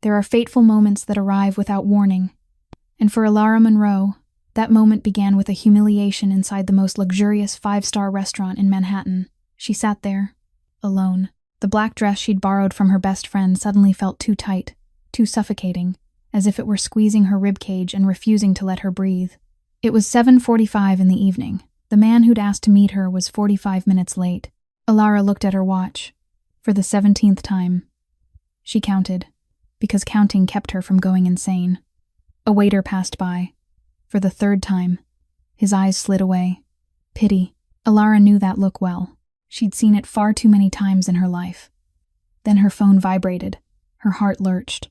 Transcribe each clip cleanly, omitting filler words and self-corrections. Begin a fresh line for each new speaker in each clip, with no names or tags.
There are fateful moments that arrive without warning. And for Ilara Monroe, that moment began with a humiliation inside the most luxurious 5-star restaurant in Manhattan. She sat there, alone. The black dress she'd borrowed from her best friend suddenly felt too tight, too suffocating, as if it were squeezing her ribcage and refusing to let her breathe. It was 7:45 in the evening. The man who'd asked to meet her was 45 minutes late. Ilara looked at her watch. For the 17th time. She counted, because counting kept her from going insane. A waiter passed by. For the 3rd time. His eyes slid away. Pity. Ilara knew that look well. She'd seen it far too many times in her life. Then her phone vibrated. Her heart lurched.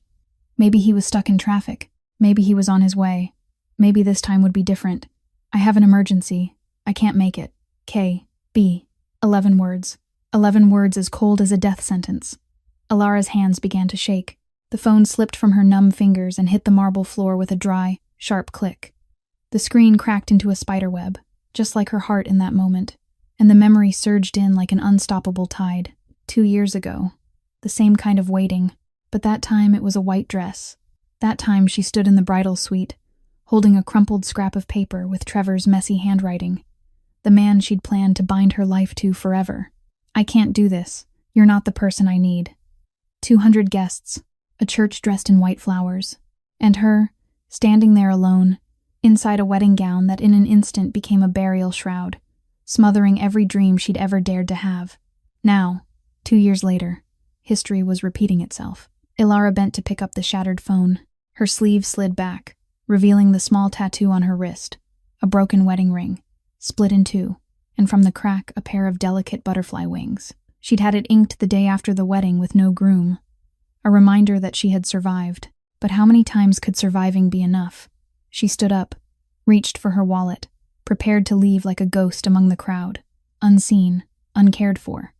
Maybe he was stuck in traffic. Maybe he was on his way. Maybe this time would be different. I have an emergency. I can't make it. K. B. 11 words. 11 words as cold as a death sentence. Ilara's hands began to shake. The phone slipped from her numb fingers and hit the marble floor with a dry, sharp click. The screen cracked into a spiderweb, just like her heart in that moment, and the memory surged in like an unstoppable tide. 2 years ago. The same kind of waiting, but that time it was a white dress. That time she stood in the bridal suite, holding a crumpled scrap of paper with Trevor's messy handwriting. The man she'd planned to bind her life to forever. I can't do this. You're not the person I need. 200 guests, a church dressed in white flowers, and her, standing there alone, inside a wedding gown that in an instant became a burial shroud, smothering every dream she'd ever dared to have. Now, 2 years later, history was repeating itself. Ilara bent to pick up the shattered phone. Her sleeve slid back, revealing the small tattoo on her wrist, a broken wedding ring, split in two, and from the crack a pair of delicate butterfly wings. She'd had it inked the day after the wedding with no groom, a reminder that she had survived. But how many times could surviving be enough? She stood up, reached for her wallet, prepared to leave like a ghost among the crowd, unseen, uncared for.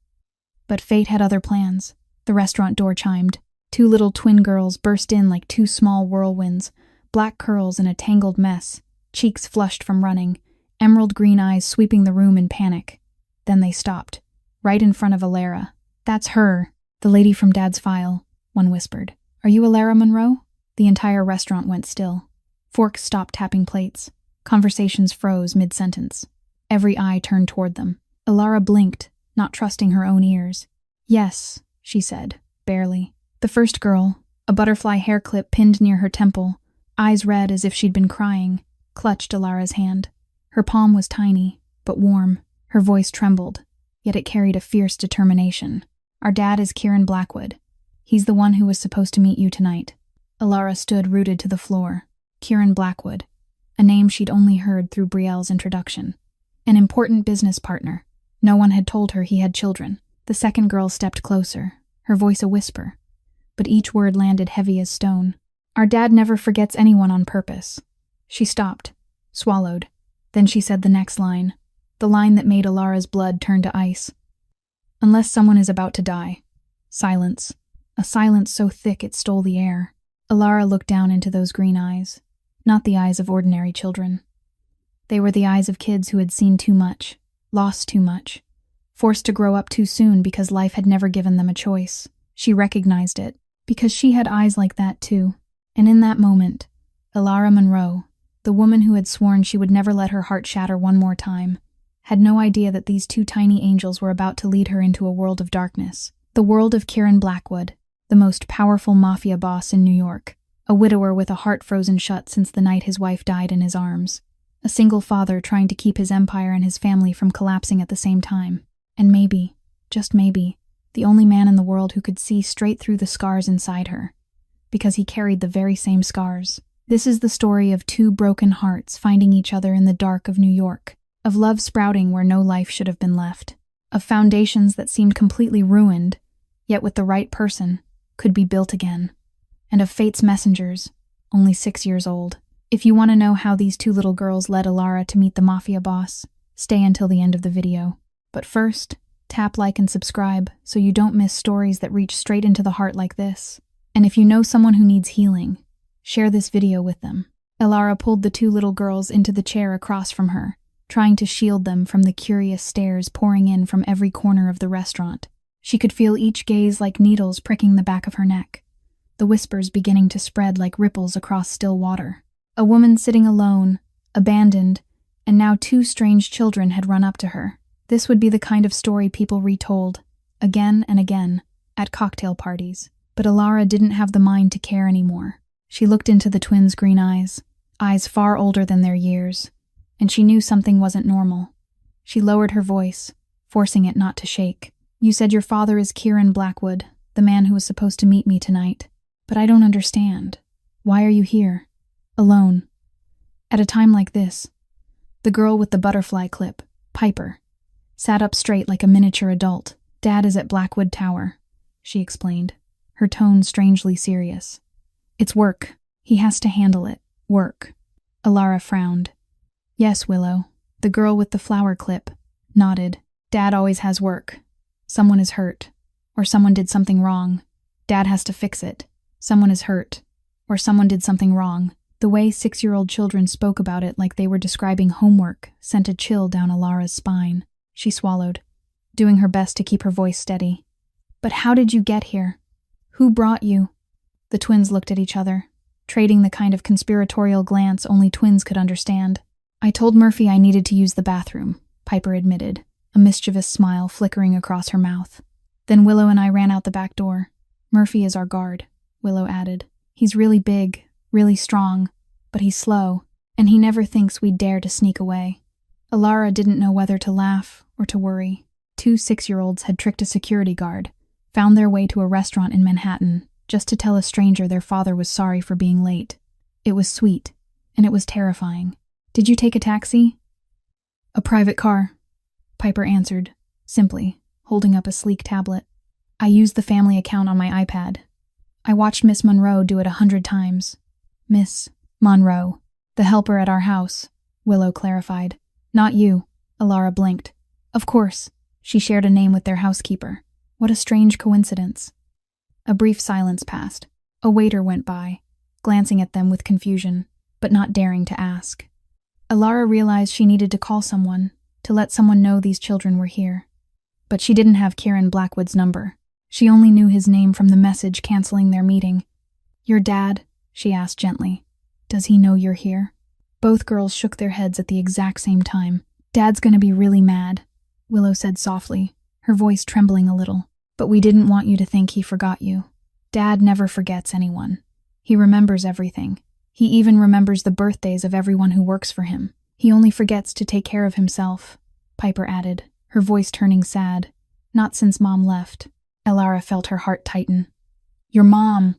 But fate had other plans. The restaurant door chimed. 2 little twin girls burst in like 2 small whirlwinds, black curls in a tangled mess, cheeks flushed from running, emerald green eyes sweeping the room in panic. Then they stopped, right in front of Ilara. That's her, the lady from Dad's file, one whispered. Are you Ilara Monroe? The entire restaurant went still. Forks stopped tapping plates. Conversations froze mid-sentence. Every eye turned toward them. Ilara blinked, not trusting her own ears. Yes, she said, barely. The first girl, a butterfly hair clip pinned near her temple, eyes red as if she'd been crying, clutched Ilara's hand. Her palm was tiny, but warm. Her voice trembled, yet it carried a fierce determination. Our dad is Kieran Blackwood. He's the one who was supposed to meet you tonight. Ilara stood rooted to the floor. Kieran Blackwood, a name she'd only heard through Brielle's introduction. An important business partner. No one had told her he had children. The second girl stepped closer, her voice a whisper, but each word landed heavy as stone. Our dad never forgets anyone on purpose. She stopped, swallowed. Then she said the next line, the line that made Ilara's blood turn to ice. Unless someone is about to die. Silence. A silence so thick it stole the air. Ilara looked down into those green eyes. Not the eyes of ordinary children. They were the eyes of kids who had seen too much, lost too much, forced to grow up too soon because life had never given them a choice. She recognized it, because she had eyes like that too. And in that moment, Ilara Monroe, the woman who had sworn she would never let her heart shatter one more time, had no idea that these 2 tiny angels were about to lead her into a world of darkness. The world of Kieran Blackwood, the most powerful mafia boss in New York, a widower with a heart frozen shut since the night his wife died in his arms, a single father trying to keep his empire and his family from collapsing at the same time, and maybe, just maybe, the only man in the world who could see straight through the scars inside her, because he carried the very same scars. This is the story of 2 broken hearts finding each other in the dark of New York, of love sprouting where no life should have been left, of foundations that seemed completely ruined, yet with the right person, could be built again, and of fate's messengers, only 6 years old. If you want to know how these 2 little girls led Ilara to meet the mafia boss, stay until the end of the video. But first, tap like and subscribe so you don't miss stories that reach straight into the heart like this. And if you know someone who needs healing, share this video with them. Ilara pulled the 2 little girls into the chair across from her, trying to shield them from the curious stares pouring in from every corner of the restaurant. She could feel each gaze like needles pricking the back of her neck. the whispers beginning to spread like ripples across still water. A woman sitting alone, abandoned, and now two strange children had run up to her. This would be the kind of story people retold, again and again, at cocktail parties. But Alara didn't have the mind to care anymore. She looked into the twins' green eyes far older than their years, and she knew something wasn't normal. She lowered her voice, forcing it not to shake. "You said your father is Kieran Blackwood, the man who was supposed to meet me tonight. But I don't understand. Why are you here? Alone? At a time like this?" The girl with the butterfly clip, Piper, sat up straight like a miniature adult. "Dad is at Blackwood Tower," she explained, her tone strangely serious. "It's work. He has to handle it. Work." Alara frowned. "Yes, Willow." The girl with the flower clip nodded. "Dad always has work. Someone is hurt, or someone did something wrong. Dad has to fix it. Someone is hurt, or someone did something wrong." The way 6-year-old children spoke about it like they were describing homework sent a chill down Alara's spine. She swallowed, doing her best to keep her voice steady. "But how did you get here? Who brought you?" The twins looked at each other, trading the kind of conspiratorial glance only twins could understand. "I told Murphy I needed to use the bathroom," Piper admitted, a mischievous smile flickering across her mouth. "Then Willow and I ran out the back door. Murphy is our guard," Willow added. "He's really big, really strong, but he's slow, and he never thinks we'd dare to sneak away." Alara didn't know whether to laugh or to worry. 2 6-year-olds had tricked a security guard, found their way to a restaurant in Manhattan, just to tell a stranger their father was sorry for being late. It was sweet, and it was terrifying. "Did you take a taxi?" "A private car," Piper answered, simply, holding up a sleek tablet. "I used the family account on my iPad. I watched Miss Monroe do it 100 times. "Miss Monroe, the helper at our house," Willow clarified. "Not you," Alara blinked. "Of course, she shared a name with their housekeeper. What a strange coincidence." A brief silence passed. A waiter went by, glancing at them with confusion, but not daring to ask. Alara realized she needed to call someone, to let someone know these children were here. But she didn't have Kieran Blackwood's number. She only knew his name from the message canceling their meeting. "Your dad?" she asked gently. "Does he know you're here?" Both girls shook their heads at the exact same time. "Dad's gonna be really mad," Willow said softly, her voice trembling a little. "But we didn't want you to think he forgot you. Dad never forgets anyone. He remembers everything. He even remembers the birthdays of everyone who works for him. He only forgets to take care of himself," Piper added, her voice turning sad. "Not since Mom left." Alara felt her heart tighten. "Your mom!"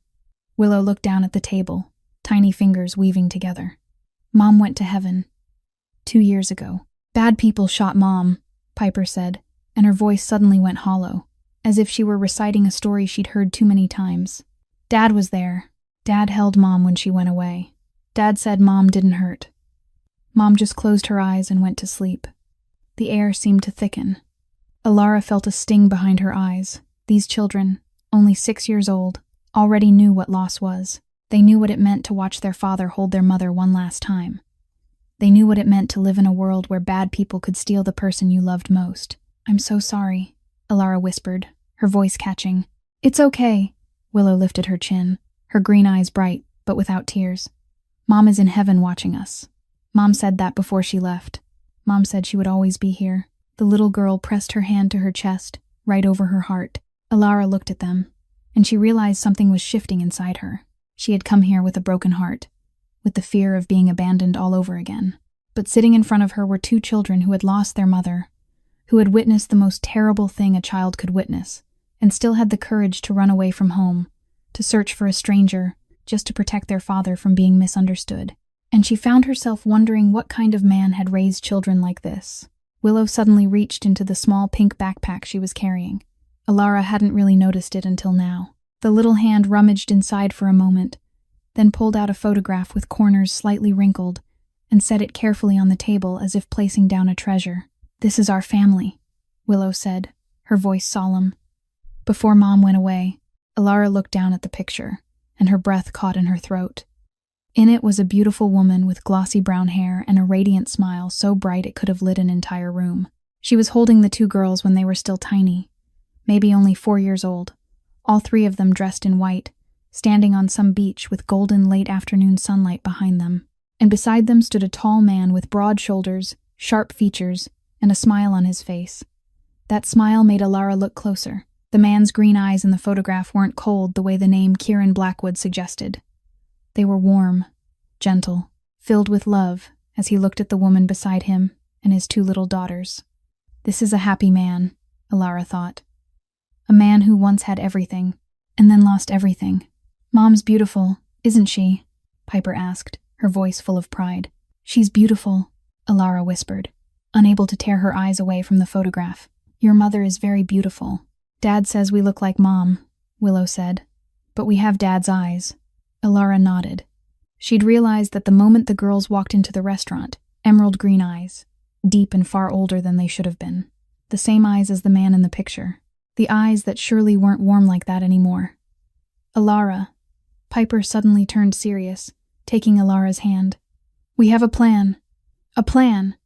Willow looked down at the table, tiny fingers weaving together. "Mom went to heaven 2 years ago. Bad people shot Mom," Piper said, and her voice suddenly went hollow, as if she were reciting a story she'd heard too many times. "Dad was there. Dad held Mom when she went away. Dad said Mom didn't hurt. Mom just closed her eyes and went to sleep." The air seemed to thicken. Alara felt a sting behind her eyes. These children, only 6 years old, already knew what loss was. They knew what it meant to watch their father hold their mother one last time. They knew what it meant to live in a world where bad people could steal the person you loved most. "I'm so sorry," Alara whispered, her voice catching. "It's okay." Willow lifted her chin, her green eyes bright, but without tears. "Mom is in heaven watching us. Mom said that before she left. Mom said she would always be here." The little girl pressed her hand to her chest, right over her heart. Alara looked at them, and she realized something was shifting inside her. She had come here with a broken heart, with the fear of being abandoned all over again. But sitting in front of her were 2 children who had lost their mother, who had witnessed the most terrible thing a child could witness, and still had the courage to run away from home, to search for a stranger, just to protect their father from being misunderstood. And she found herself wondering what kind of man had raised children like this. Willow suddenly reached into the small pink backpack she was carrying. Alara hadn't really noticed it until now. The little hand rummaged inside for a moment, then pulled out a photograph with corners slightly wrinkled and set it carefully on the table as if placing down a treasure. "This is our family," Willow said, her voice solemn. Before Mom went away, Alara looked down at the picture, and her breath caught in her throat. In it was a beautiful woman with glossy brown hair and a radiant smile so bright it could have lit an entire room. She was holding the 2 girls when they were still tiny, maybe only 4 years old, all 3 of them dressed in white, standing on some beach with golden late-afternoon sunlight behind them. And beside them stood a tall man with broad shoulders, sharp features, and a smile on his face. That smile made Alara look closer. The man's green eyes in the photograph weren't cold the way the name Kieran Blackwood suggested. They were warm, gentle, filled with love as he looked at the woman beside him and his 2 little daughters. This is a happy man, Alara thought. A man who once had everything, and then lost everything. Mom's beautiful, isn't she? Piper asked, her voice full of pride. She's beautiful, Alara whispered, unable to tear her eyes away from the photograph. Your mother is very beautiful. Dad says we look like Mom, Willow said. But we have Dad's eyes. Alara nodded. She'd realized that the moment the girls walked into the restaurant, emerald green eyes, deep and far older than they should have been. The same eyes as the man in the picture. The eyes that surely weren't warm like that anymore. Alara. Piper suddenly turned serious, taking Alara's hand. We have a plan. A plan.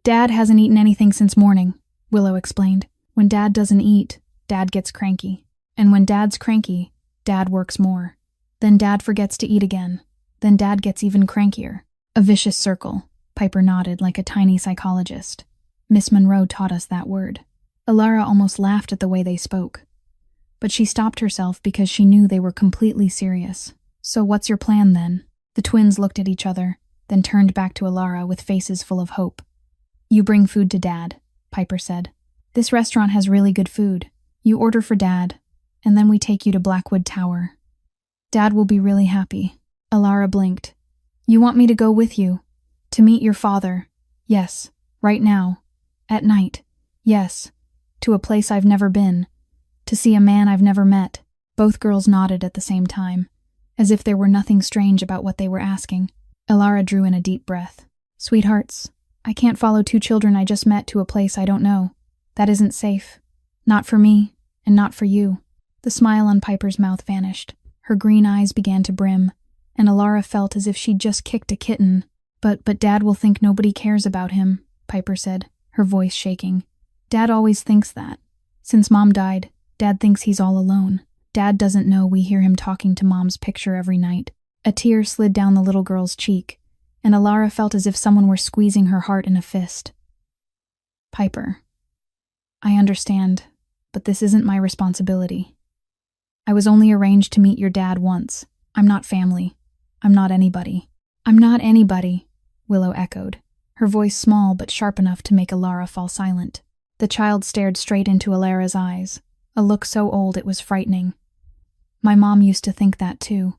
Dad hasn't eaten anything since morning, Willow explained. When Dad doesn't eat, Dad gets cranky. And when Dad's cranky, Dad works more. Then Dad forgets to eat again. Then Dad gets even crankier. A vicious circle. Piper nodded like a tiny psychologist. Miss Monroe taught us that word. Alara almost laughed at the way they spoke. But she stopped herself because she knew they were completely serious. So what's your plan then? The twins looked at each other, then turned back to Alara with faces full of hope. You bring food to Dad, Piper said. This restaurant has really good food. You order for Dad, and then we take you to Blackwood Tower. Dad will be really happy. Alara blinked. You want me to go with you? To meet your father? Yes. Right now. At night? Yes. To a place I've never been. To see a man I've never met. Both girls nodded at the same time, as if there were nothing strange about what they were asking. Alara drew in a deep breath. Sweethearts, I can't follow 2 children I just met to a place I don't know. That isn't safe. Not for me, and not for you. The smile on Piper's mouth vanished. Her green eyes began to brim, and Alara felt as if she'd just kicked a kitten. But Dad will think nobody cares about him, Piper said, her voice shaking. Dad always thinks that. Since Mom died, Dad thinks he's all alone. Dad doesn't know we hear him talking to Mom's picture every night. A tear slid down the little girl's cheek, and Alara felt as if someone were squeezing her heart in a fist. Piper, I understand, but this isn't my responsibility. I was only arranged to meet your dad once. I'm not family. I'm not anybody. I'm not anybody, Willow echoed, her voice small but sharp enough to make Alara fall silent. The child stared straight into Alara's eyes, a look so old it was frightening. My mom used to think that too.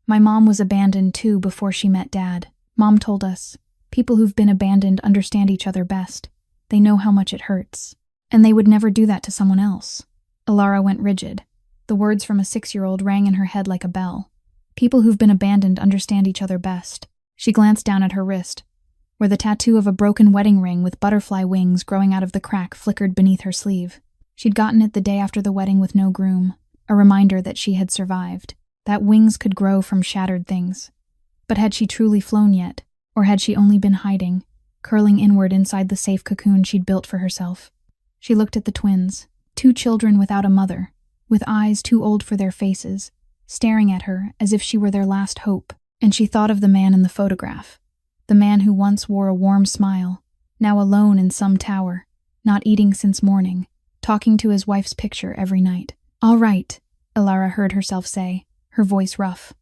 My mom was abandoned too before she met Dad. Mom told us, people who've been abandoned understand each other best. They know how much it hurts. And they would never do that to someone else. Alara went rigid. The words from a 6-year-old rang in her head like a bell. People who've been abandoned understand each other best. She glanced down at her wrist, where the tattoo of a broken wedding ring with butterfly wings growing out of the crack flickered beneath her sleeve. She'd gotten it the day after the wedding with no groom, a reminder that she had survived, that wings could grow from shattered things. But had she truly flown yet, or had she only been hiding, curling inward inside the safe cocoon she'd built for herself? She looked at the twins, 2 children without a mother, with eyes too old for their faces, staring at her as if she were their last hope, and she thought of the man in the photograph, the man who once wore a warm smile, now alone in some tower, not eating since morning, talking to his wife's picture every night. All right, Alara heard herself say, her voice rough.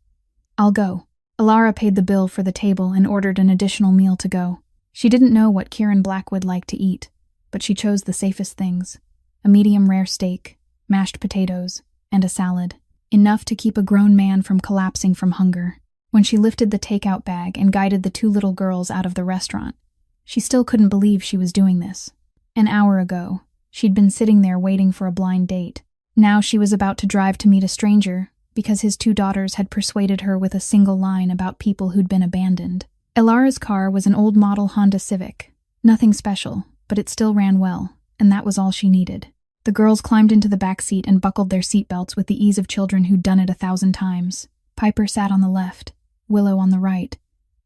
I'll go. Alara paid the bill for the table and ordered an additional meal to go. She didn't know what Kieran Blackwood liked to eat, but she chose the safest things. A medium-rare steak, mashed potatoes, and a salad. Enough to keep a grown man from collapsing from hunger. When she lifted the takeout bag and guided the 2 little girls out of the restaurant, she still couldn't believe she was doing this. An hour ago, she'd been sitting there waiting for a blind date. Now she was about to drive to meet a stranger because his 2 daughters had persuaded her with a single line about people who'd been abandoned. Alara's car was an old model Honda Civic. Nothing special, but it still ran well, and that was all she needed. The girls climbed into the back seat and buckled their seatbelts with the ease of children who'd done it 1,000 times. Piper sat on the left, Willow on the right,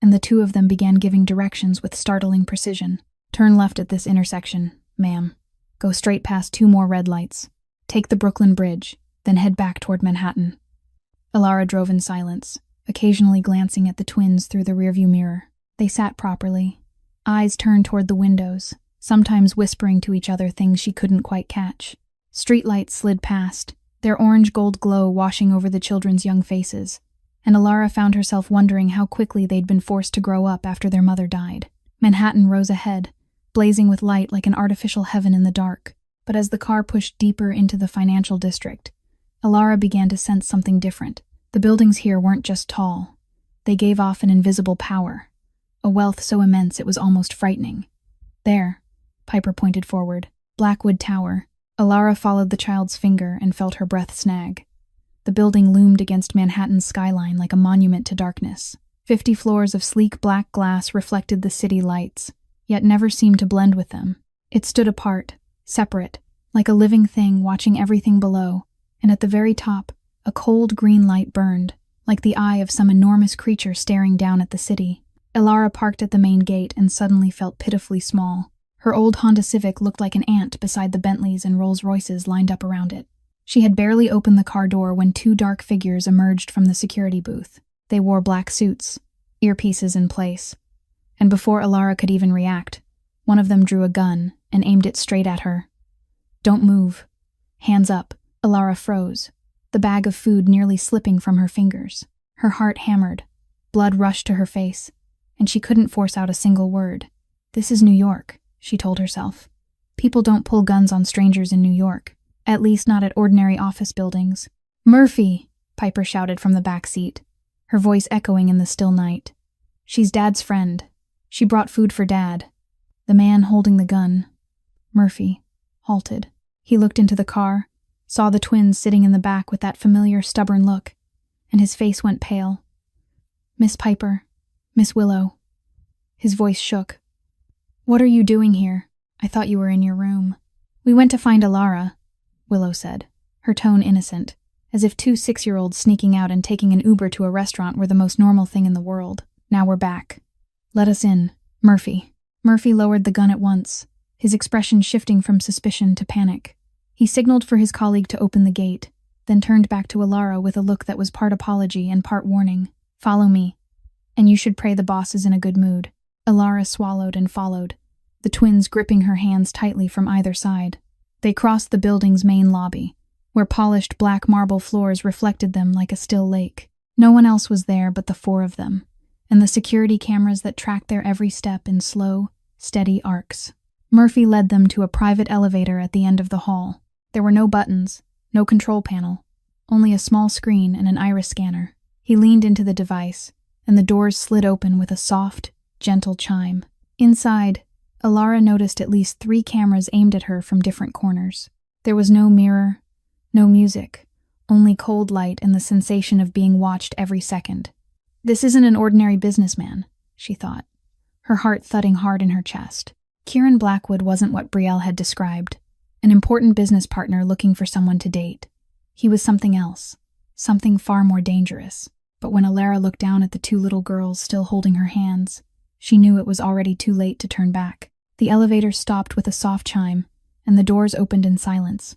and the 2 of them began giving directions with startling precision. Turn left at this intersection, ma'am. Go straight past 2 more red lights. Take the Brooklyn Bridge, then head back toward Manhattan. Alara drove in silence, occasionally glancing at the twins through the rearview mirror. They sat properly, eyes turned toward the windows, sometimes whispering to each other things she couldn't quite catch. Streetlights slid past, their orange-gold glow washing over the children's young faces, and Alara found herself wondering how quickly they'd been forced to grow up after their mother died. Manhattan rose ahead, blazing with light like an artificial heaven in the dark. But as the car pushed deeper into the financial district, Alara began to sense something different. The buildings here weren't just tall. They gave off an invisible power, a wealth so immense it was almost frightening. There, Piper pointed forward, Blackwood Tower. Alara followed the child's finger and felt her breath snag. The building loomed against Manhattan's skyline like a monument to darkness. 50 floors of sleek black glass reflected the city lights, yet never seemed to blend with them. It stood apart, separate, like a living thing watching everything below, and at the very top, a cold green light burned, like the eye of some enormous creature staring down at the city. Alara parked at the main gate and suddenly felt pitifully small. Her old Honda Civic looked like an ant beside the Bentleys and Rolls-Royces lined up around it. She had barely opened the car door when 2 dark figures emerged from the security booth. They wore black suits, earpieces in place, and before Alara could even react, one of them drew a gun and aimed it straight at her. "Don't move. Hands up." Alara froze, the bag of food nearly slipping from her fingers. Her heart hammered, blood rushed to her face, and she couldn't force out a single word. "This is New York," she told herself. "People don't pull guns on strangers in New York, at least not at ordinary office buildings." "Murphy!" Piper shouted from the back seat, her voice echoing in the still night. "She's Dad's friend. She brought food for Dad." The man holding the gun, Murphy, halted. He looked into the car, saw the twins sitting in the back with that familiar, stubborn look, and his face went pale. "Miss Piper, Miss Willow." His voice shook. "What are you doing here? I thought you were in your room." "We went to find Alara," Willow said, her tone innocent, as if 2 6-year-olds sneaking out and taking an Uber to a restaurant were the most normal thing in the world. "Now we're back. Let us in, Murphy." Murphy lowered the gun at once, his expression shifting from suspicion to panic. He signaled for his colleague to open the gate, then turned back to Alara with a look that was part apology and part warning. "Follow me, and you should pray the boss is in a good mood." Alara swallowed and followed, the twins gripping her hands tightly from either side. They crossed the building's main lobby, where polished black marble floors reflected them like a still lake. No one else was there but the 4 of them, and the security cameras that tracked their every step in slow, steady arcs. Murphy led them to a private elevator at the end of the hall. There were no buttons, no control panel, only a small screen and an iris scanner. He leaned into the device, and the doors slid open with a soft, gentle chime. Inside, Alara noticed at least 3 cameras aimed at her from different corners. There was no mirror, no music, only cold light and the sensation of being watched every second. "This isn't an ordinary businessman," she thought, her heart thudding hard in her chest. Kieran Blackwood wasn't what Brielle had described, an important business partner looking for someone to date. He was something else, something far more dangerous. But when Alara looked down at the 2 little girls still holding her hands, she knew it was already too late to turn back. The elevator stopped with a soft chime, and the doors opened in silence.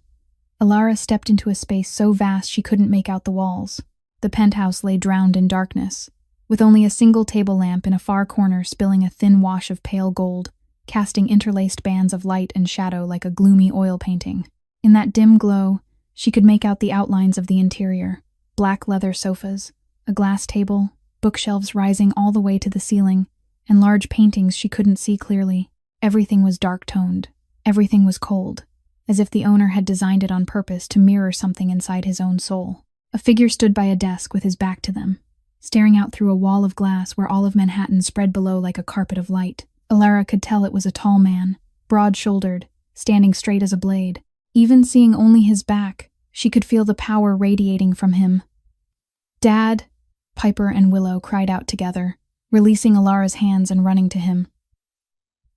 Alara stepped into a space so vast she couldn't make out the walls. The penthouse lay drowned in darkness, with only a single table lamp in a far corner spilling a thin wash of pale gold, casting interlaced bands of light and shadow like a gloomy oil painting. In that dim glow, she could make out the outlines of the interior: black leather sofas, a glass table, bookshelves rising all the way to the ceiling, and large paintings she couldn't see clearly. Everything was dark-toned. Everything was cold, as if the owner had designed it on purpose to mirror something inside his own soul. A figure stood by a desk with his back to them, staring out through a wall of glass where all of Manhattan spread below like a carpet of light. Alara could tell it was a tall man, broad-shouldered, standing straight as a blade. Even seeing only his back, she could feel the power radiating from him. "Dad!" Piper and Willow cried out together, releasing Alara's hands and running to him.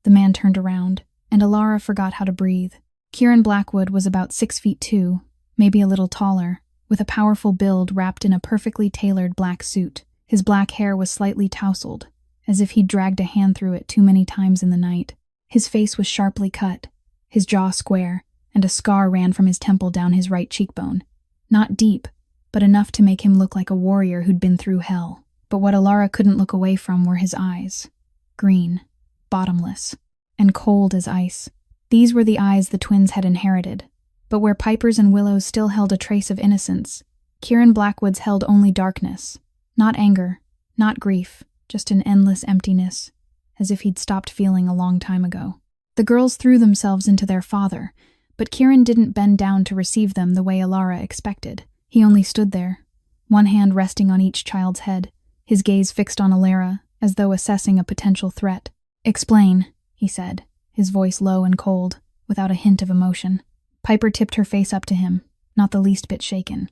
The man turned around, and Alara forgot how to breathe. Kieran Blackwood was about 6'2", maybe a little taller, with a powerful build wrapped in a perfectly tailored black suit. His black hair was slightly tousled, as if he'd dragged a hand through it too many times in the night. His face was sharply cut, his jaw square, and a scar ran from his temple down his right cheekbone. Not deep, but enough to make him look like a warrior who'd been through hell. But what Alara couldn't look away from were his eyes. Green, bottomless, and cold as ice. These were the eyes the twins had inherited. But where Piper's and Willow's still held a trace of innocence, Kieran Blackwood's held only darkness. Not anger, not grief, just an endless emptiness, as if he'd stopped feeling a long time ago. The girls threw themselves into their father, but Kieran didn't bend down to receive them the way Alara expected. He only stood there, one hand resting on each child's head, his gaze fixed on Alara, as though assessing a potential threat. "Explain," he said, his voice low and cold, without a hint of emotion. Piper tipped her face up to him, not the least bit shaken.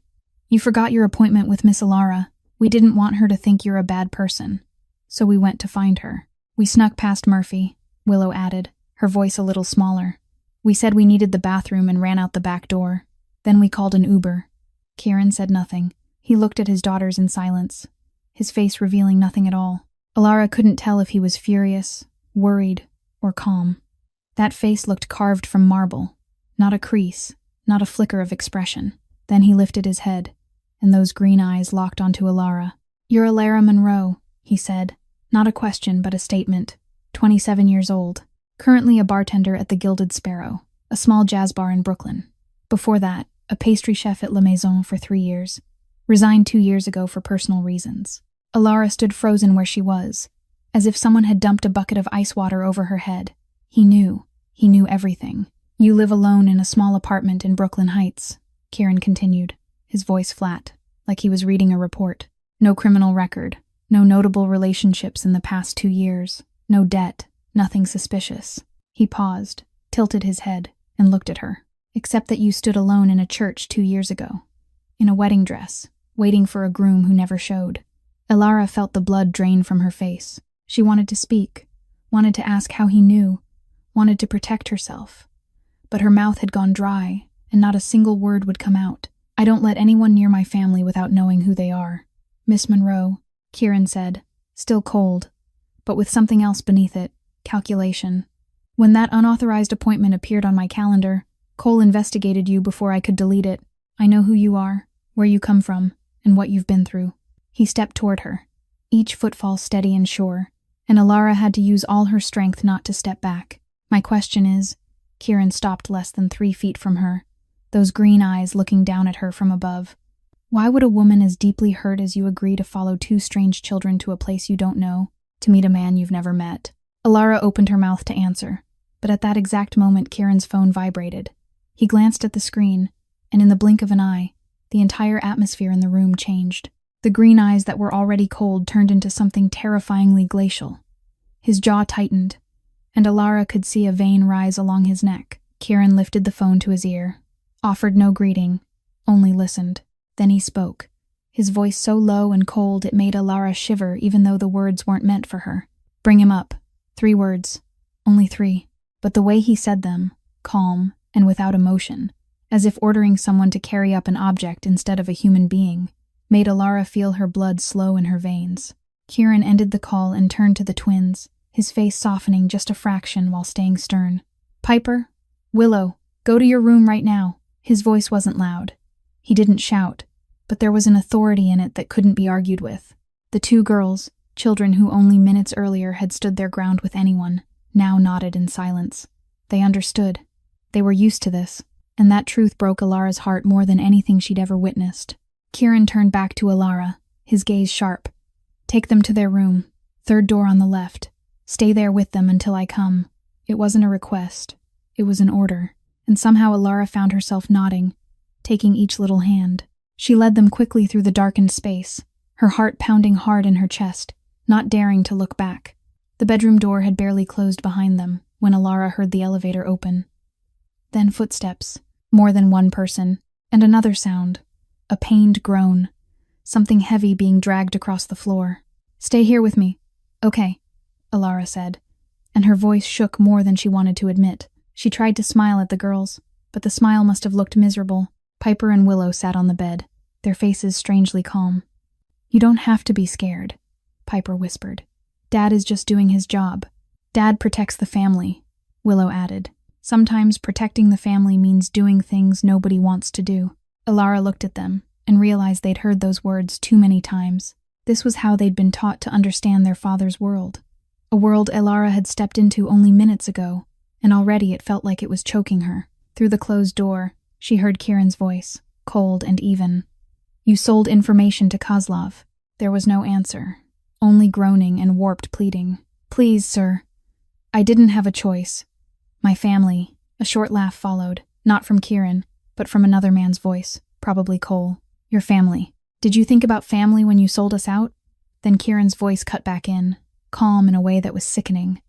"You forgot your appointment with Miss Alara. We didn't want her to think you're a bad person, so we went to find her. We snuck past Murphy," Willow added, her voice a little smaller. "We said we needed the bathroom and ran out the back door. Then we called an Uber." Kieran said nothing. He looked at his daughters in silence, his face revealing nothing at all. Alara couldn't tell if he was furious, worried, or calm. That face looked carved from marble, not a crease, not a flicker of expression. Then he lifted his head, and those green eyes locked onto Alara. "You're Alara Monroe," he said. Not a question, but a statement. 27 years old. Currently a bartender at the Gilded Sparrow, a small jazz bar in Brooklyn. Before that, a pastry chef at La Maison for 3 years. Resigned 2 years ago for personal reasons. Alara stood frozen where she was, as if someone had dumped a bucket of ice water over her head. He knew everything. "You live alone in a small apartment in Brooklyn Heights," Kieran continued, his voice flat, like he was reading a report. "No criminal record, no notable relationships in the past 2 years, no debt, nothing suspicious." He paused, tilted his head, and looked at her. "Except that you stood alone in a church 2 years ago, in a wedding dress, waiting for a groom who never showed." Alara felt the blood drain from her face. She wanted to speak, wanted to ask how he knew, wanted to protect herself. But her mouth had gone dry, and not a single word would come out. "I don't let anyone near my family without knowing who they are." "Miss Monroe," Kieran said, still cold, but with something else beneath it, calculation. "When that unauthorized appointment appeared on my calendar, Cole investigated you before I could delete it. I know who you are, where you come from, and what you've been through." He stepped toward her, each footfall steady and sure, and Alara had to use all her strength not to step back. "My question is," Kieran stopped less than 3 feet from her, those green eyes looking down at her from above. "Why would a woman as deeply hurt as you agree to follow 2 strange children to a place you don't know, to meet a man you've never met?" Alara opened her mouth to answer, but at that exact moment Kieran's phone vibrated. He glanced at the screen, and in the blink of an eye, the entire atmosphere in the room changed. The green eyes that were already cold turned into something terrifyingly glacial. His jaw tightened, and Alara could see a vein rise along his neck. Kieran lifted the phone to his ear, offered no greeting, only listened. Then he spoke, his voice so low and cold it made Alara shiver even though the words weren't meant for her. "Bring him up." 3 words. Only 3. But the way he said them, calm and without emotion, as if ordering someone to carry up an object instead of a human being, made Alara feel her blood slow in her veins. Kieran ended the call and turned to the twins, his face softening just a fraction while staying stern. "Piper, Willow, go to your room right now." His voice wasn't loud. He didn't shout, but there was an authority in it that couldn't be argued with. The 2 girls, children who only minutes earlier had stood their ground with anyone, now nodded in silence. They understood. They were used to this, and that truth broke Alara's heart more than anything she'd ever witnessed. Kieran turned back to Alara, his gaze sharp. "Take them to their room, 3rd door on the left. Stay there with them until I come." It wasn't a request. It was an order, and somehow Alara found herself nodding, taking each little hand. She led them quickly through the darkened space, her heart pounding hard in her chest, not daring to look back. The bedroom door had barely closed behind them when Alara heard the elevator open. Then footsteps, more than one person, and another sound, a pained groan, something heavy being dragged across the floor. "Stay here with me." "Okay," Alara said, and her voice shook more than she wanted to admit. She tried to smile at the girls, but the smile must have looked miserable. Piper and Willow sat on the bed, their faces strangely calm. "You don't have to be scared," Piper whispered. "Dad is just doing his job. Dad protects the family," Willow added. "Sometimes protecting the family means doing things nobody wants to do." Alara looked at them, and realized they'd heard those words too many times. This was how they'd been taught to understand their father's world. A world Elara had stepped into only minutes ago, and already it felt like it was choking her. Through the closed door, she heard Kieran's voice, cold and even. "You sold information to Kozlov." There was no answer, only groaning and warped pleading. "Please, sir." "I didn't have a choice. My family." A short laugh followed, not from Kieran, but from another man's voice, probably Cole. "Your family. Did you think about family when you sold us out?" Then Kieran's voice cut back in, calm in a way that was sickening.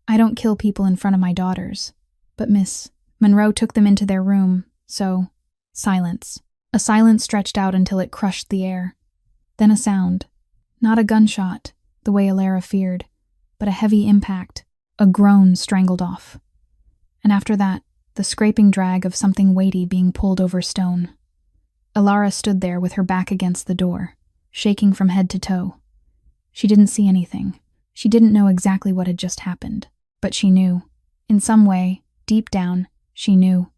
"I don't kill people in front of my daughters. But Miss Monroe took them into their room, so..." Silence. A silence stretched out until it crushed the air. Then a sound. Not a gunshot, the way Elara feared, but a heavy impact, a groan strangled off. And after that, the scraping drag of something weighty being pulled over stone. Elara stood there with her back against the door, shaking from head to toe. She didn't see anything. She didn't know exactly what had just happened, but she knew. In some way, deep down, she knew.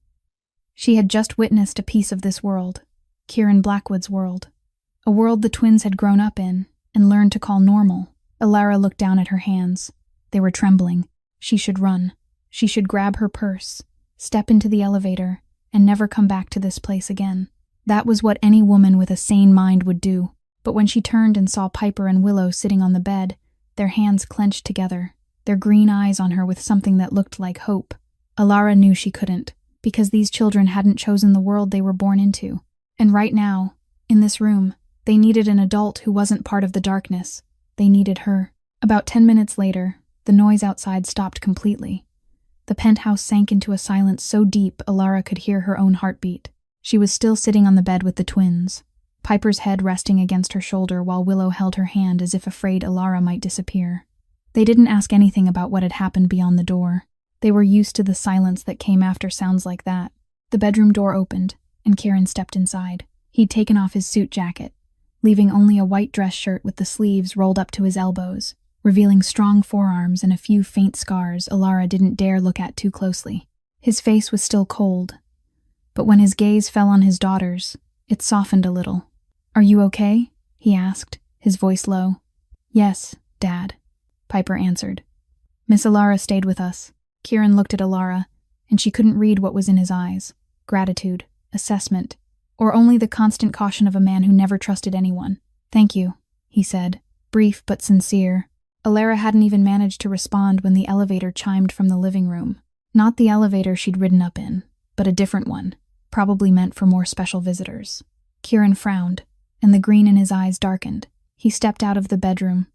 She had just witnessed a piece of this world, Kieran Blackwood's world. A world the twins had grown up in and learned to call normal. Elara looked down at her hands. They were trembling. She should run. She should grab her purse, step into the elevator, and never come back to this place again. That was what any woman with a sane mind would do. But when she turned and saw Piper and Willow sitting on the bed, their hands clenched together, their green eyes on her with something that looked like hope, Elara knew she couldn't, because these children hadn't chosen the world they were born into. And right now, in this room, they needed an adult who wasn't part of the darkness. They needed her. About 10 minutes later, the noise outside stopped completely. The penthouse sank into a silence so deep Elara could hear her own heartbeat. She was still sitting on the bed with the twins, Piper's head resting against her shoulder while Willow held her hand as if afraid Elara might disappear. They didn't ask anything about what had happened beyond the door. They were used to the silence that came after sounds like that. The bedroom door opened, and Kieran stepped inside. He'd taken off his suit jacket, leaving only a white dress shirt with the sleeves rolled up to his elbows, revealing strong forearms and a few faint scars Elara didn't dare look at too closely. His face was still cold, but when his gaze fell on his daughters, it softened a little. "Are you okay?" he asked, his voice low. "Yes, Dad," Piper answered. "Miss Elara stayed with us." Kieran looked at Elara, and she couldn't read what was in his eyes. Gratitude, assessment, or only the constant caution of a man who never trusted anyone. "Thank you," he said, brief but sincere. Elara hadn't even managed to respond when the elevator chimed from the living room. Not the elevator she'd ridden up in, but a different one, probably meant for more special visitors. Kieran frowned, and the green in his eyes darkened. He stepped out of the bedroom,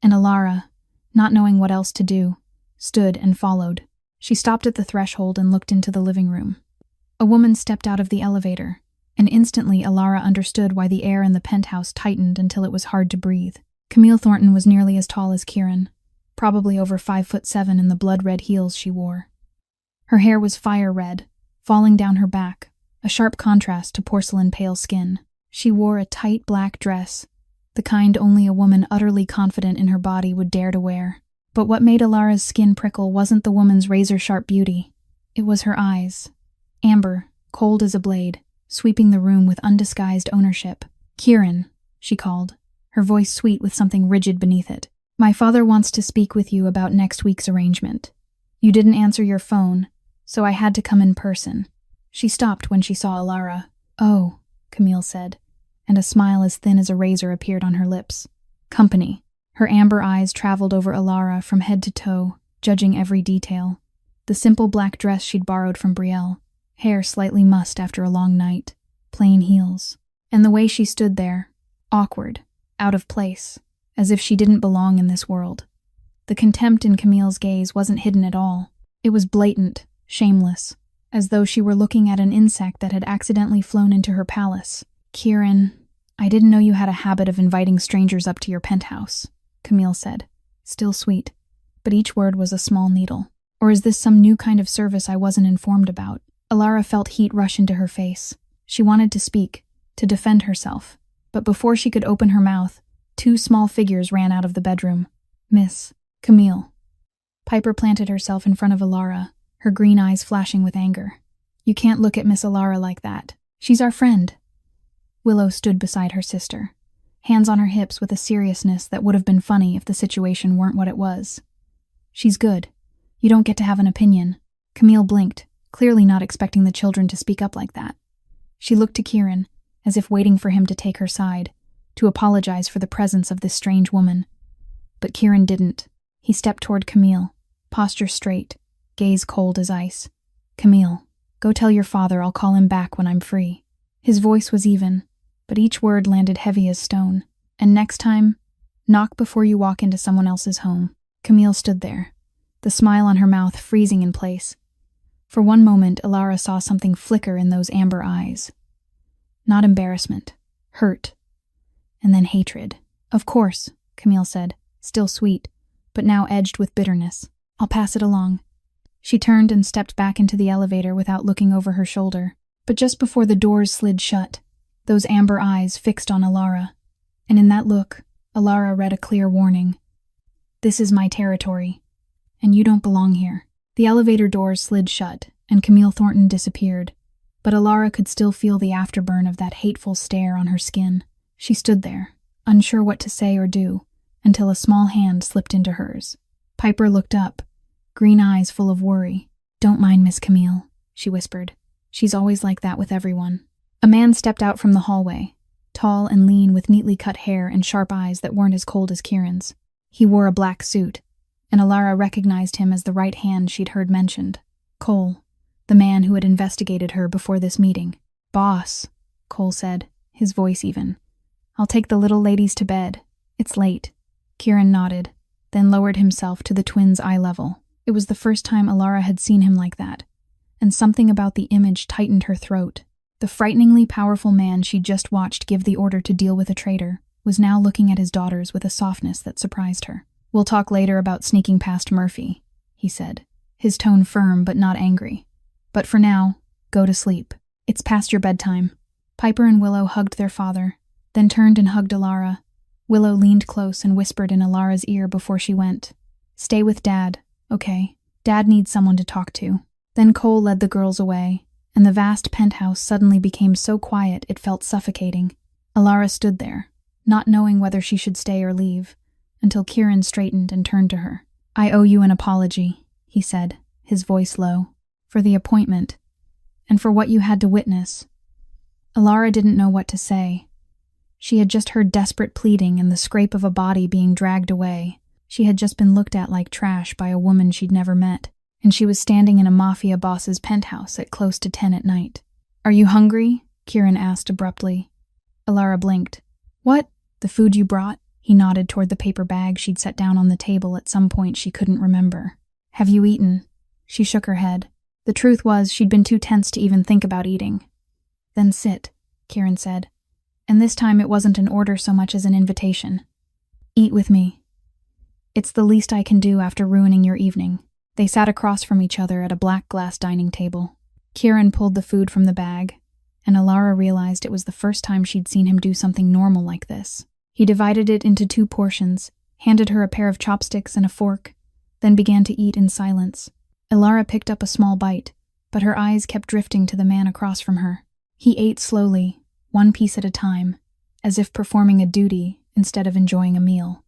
and Elara, not knowing what else to do, stood and followed. She stopped at the threshold and looked into the living room. A woman stepped out of the elevator, and instantly Elara understood why the air in the penthouse tightened until it was hard to breathe. Camille Thornton was nearly as tall as Kieran, probably over 5'7" in the blood-red heels she wore. Her hair was fire red, falling down her back, a sharp contrast to porcelain-pale skin. She wore a tight black dress, the kind only a woman utterly confident in her body would dare to wear. But what made Elara's skin prickle wasn't the woman's razor-sharp beauty. It was her eyes. Amber, cold as a blade, sweeping the room with undisguised ownership. "Kieran," she called, her voice sweet with something rigid beneath it. "My father wants to speak with you about next week's arrangement. You didn't answer your phone, so I had to come in person." She stopped when she saw Elara. "Oh," Camille said, and a smile as thin as a razor appeared on her lips. "Company." Her amber eyes traveled over Elara from head to toe, judging every detail. The simple black dress she'd borrowed from Brielle, hair slightly mussed after a long night, plain heels. And the way she stood there, awkward, out of place, as if she didn't belong in this world. The contempt in Camille's gaze wasn't hidden at all. It was blatant, shameless, as though she were looking at an insect that had accidentally flown into her palace. "Kieran, I didn't know you had a habit of inviting strangers up to your penthouse," Camille said, still sweet, but each word was a small needle. "Or is this some new kind of service I wasn't informed about?" Elara felt heat rush into her face. She wanted to speak, to defend herself, but before she could open her mouth, two small figures ran out of the bedroom. "Miss Camille." Piper planted herself in front of Elara, her green eyes flashing with anger. "You can't look at Miss Elara like that. She's our friend." Willow stood beside her sister, hands on her hips with a seriousness that would have been funny if the situation weren't what it was. She's good. You don't get to have an opinion. Camille blinked, clearly not expecting the children to speak up like that. She looked to Kieran, as if waiting for him to take her side, to apologize for the presence of this strange woman. But Kieran didn't. He stepped toward Camille, posture straight, gaze cold as ice. "Camille, go tell your father I'll call him back when I'm free." His voice was even, but each word landed heavy as stone. "And next time, knock before you walk into someone else's home." Camille stood there, the smile on her mouth freezing in place. For one moment, Alara saw something flicker in those amber eyes. Not embarrassment, hurt, and then hatred. "Of course," Camille said, still sweet, but now edged with bitterness. "I'll pass it along." She turned and stepped back into the elevator without looking over her shoulder. But just before the doors slid shut, those amber eyes fixed on Alara, and in that look, Alara read a clear warning. "This is my territory, and you don't belong here." The elevator doors slid shut, and Camille Thornton disappeared, but Alara could still feel the afterburn of that hateful stare on her skin. She stood there, unsure what to say or do, until a small hand slipped into hers. Piper looked up, green eyes full of worry. "Don't mind Miss Camille," she whispered. "She's always like that with everyone." A man stepped out from the hallway, tall and lean with neatly cut hair and sharp eyes that weren't as cold as Kieran's. He wore a black suit, and Alara recognized him as the right hand she'd heard mentioned. Cole, the man who had investigated her before this meeting. "Boss," Cole said, his voice even. "I'll take the little ladies to bed. It's late." Kieran nodded, then lowered himself to the twins' eye level. It was the first time Alara had seen him like that, and something about the image tightened her throat. The frighteningly powerful man she'd just watched give the order to deal with a traitor was now looking at his daughters with a softness that surprised her. "We'll talk later about sneaking past Murphy," he said, his tone firm but not angry. "But for now, go to sleep. It's past your bedtime." Piper and Willow hugged their father, then turned and hugged Alara. Willow leaned close and whispered in Alara's ear before she went. "Stay with Dad, okay? Dad needs someone to talk to." Then Cole led the girls away, and the vast penthouse suddenly became so quiet it felt suffocating. Alara stood there, not knowing whether she should stay or leave, until Kieran straightened and turned to her. "I owe you an apology," he said, his voice low, "for the appointment, and for what you had to witness." Alara didn't know what to say. She had just heard desperate pleading and the scrape of a body being dragged away. She had just been looked at like trash by a woman she'd never met, and she was standing in a Mafia Boss's penthouse at close to 10 at night. "Are you hungry?" Kieran asked abruptly. Alara blinked. "What? The food you brought?" He nodded toward the paper bag she'd set down on the table at some point she couldn't remember. "Have you eaten?" She shook her head. The truth was she'd been too tense to even think about eating. "Then sit," Kieran said. And this time it wasn't an order so much as an invitation. "Eat with me. It's the least I can do after ruining your evening." They sat across from each other at a black glass dining table. Kieran pulled the food from the bag, and Alara realized it was the first time she'd seen him do something normal like this. He divided it into 2 portions, handed her a pair of chopsticks and a fork, then began to eat in silence. Alara picked up a small bite, but her eyes kept drifting to the man across from her. He ate slowly, one piece at a time, as if performing a duty instead of enjoying a meal.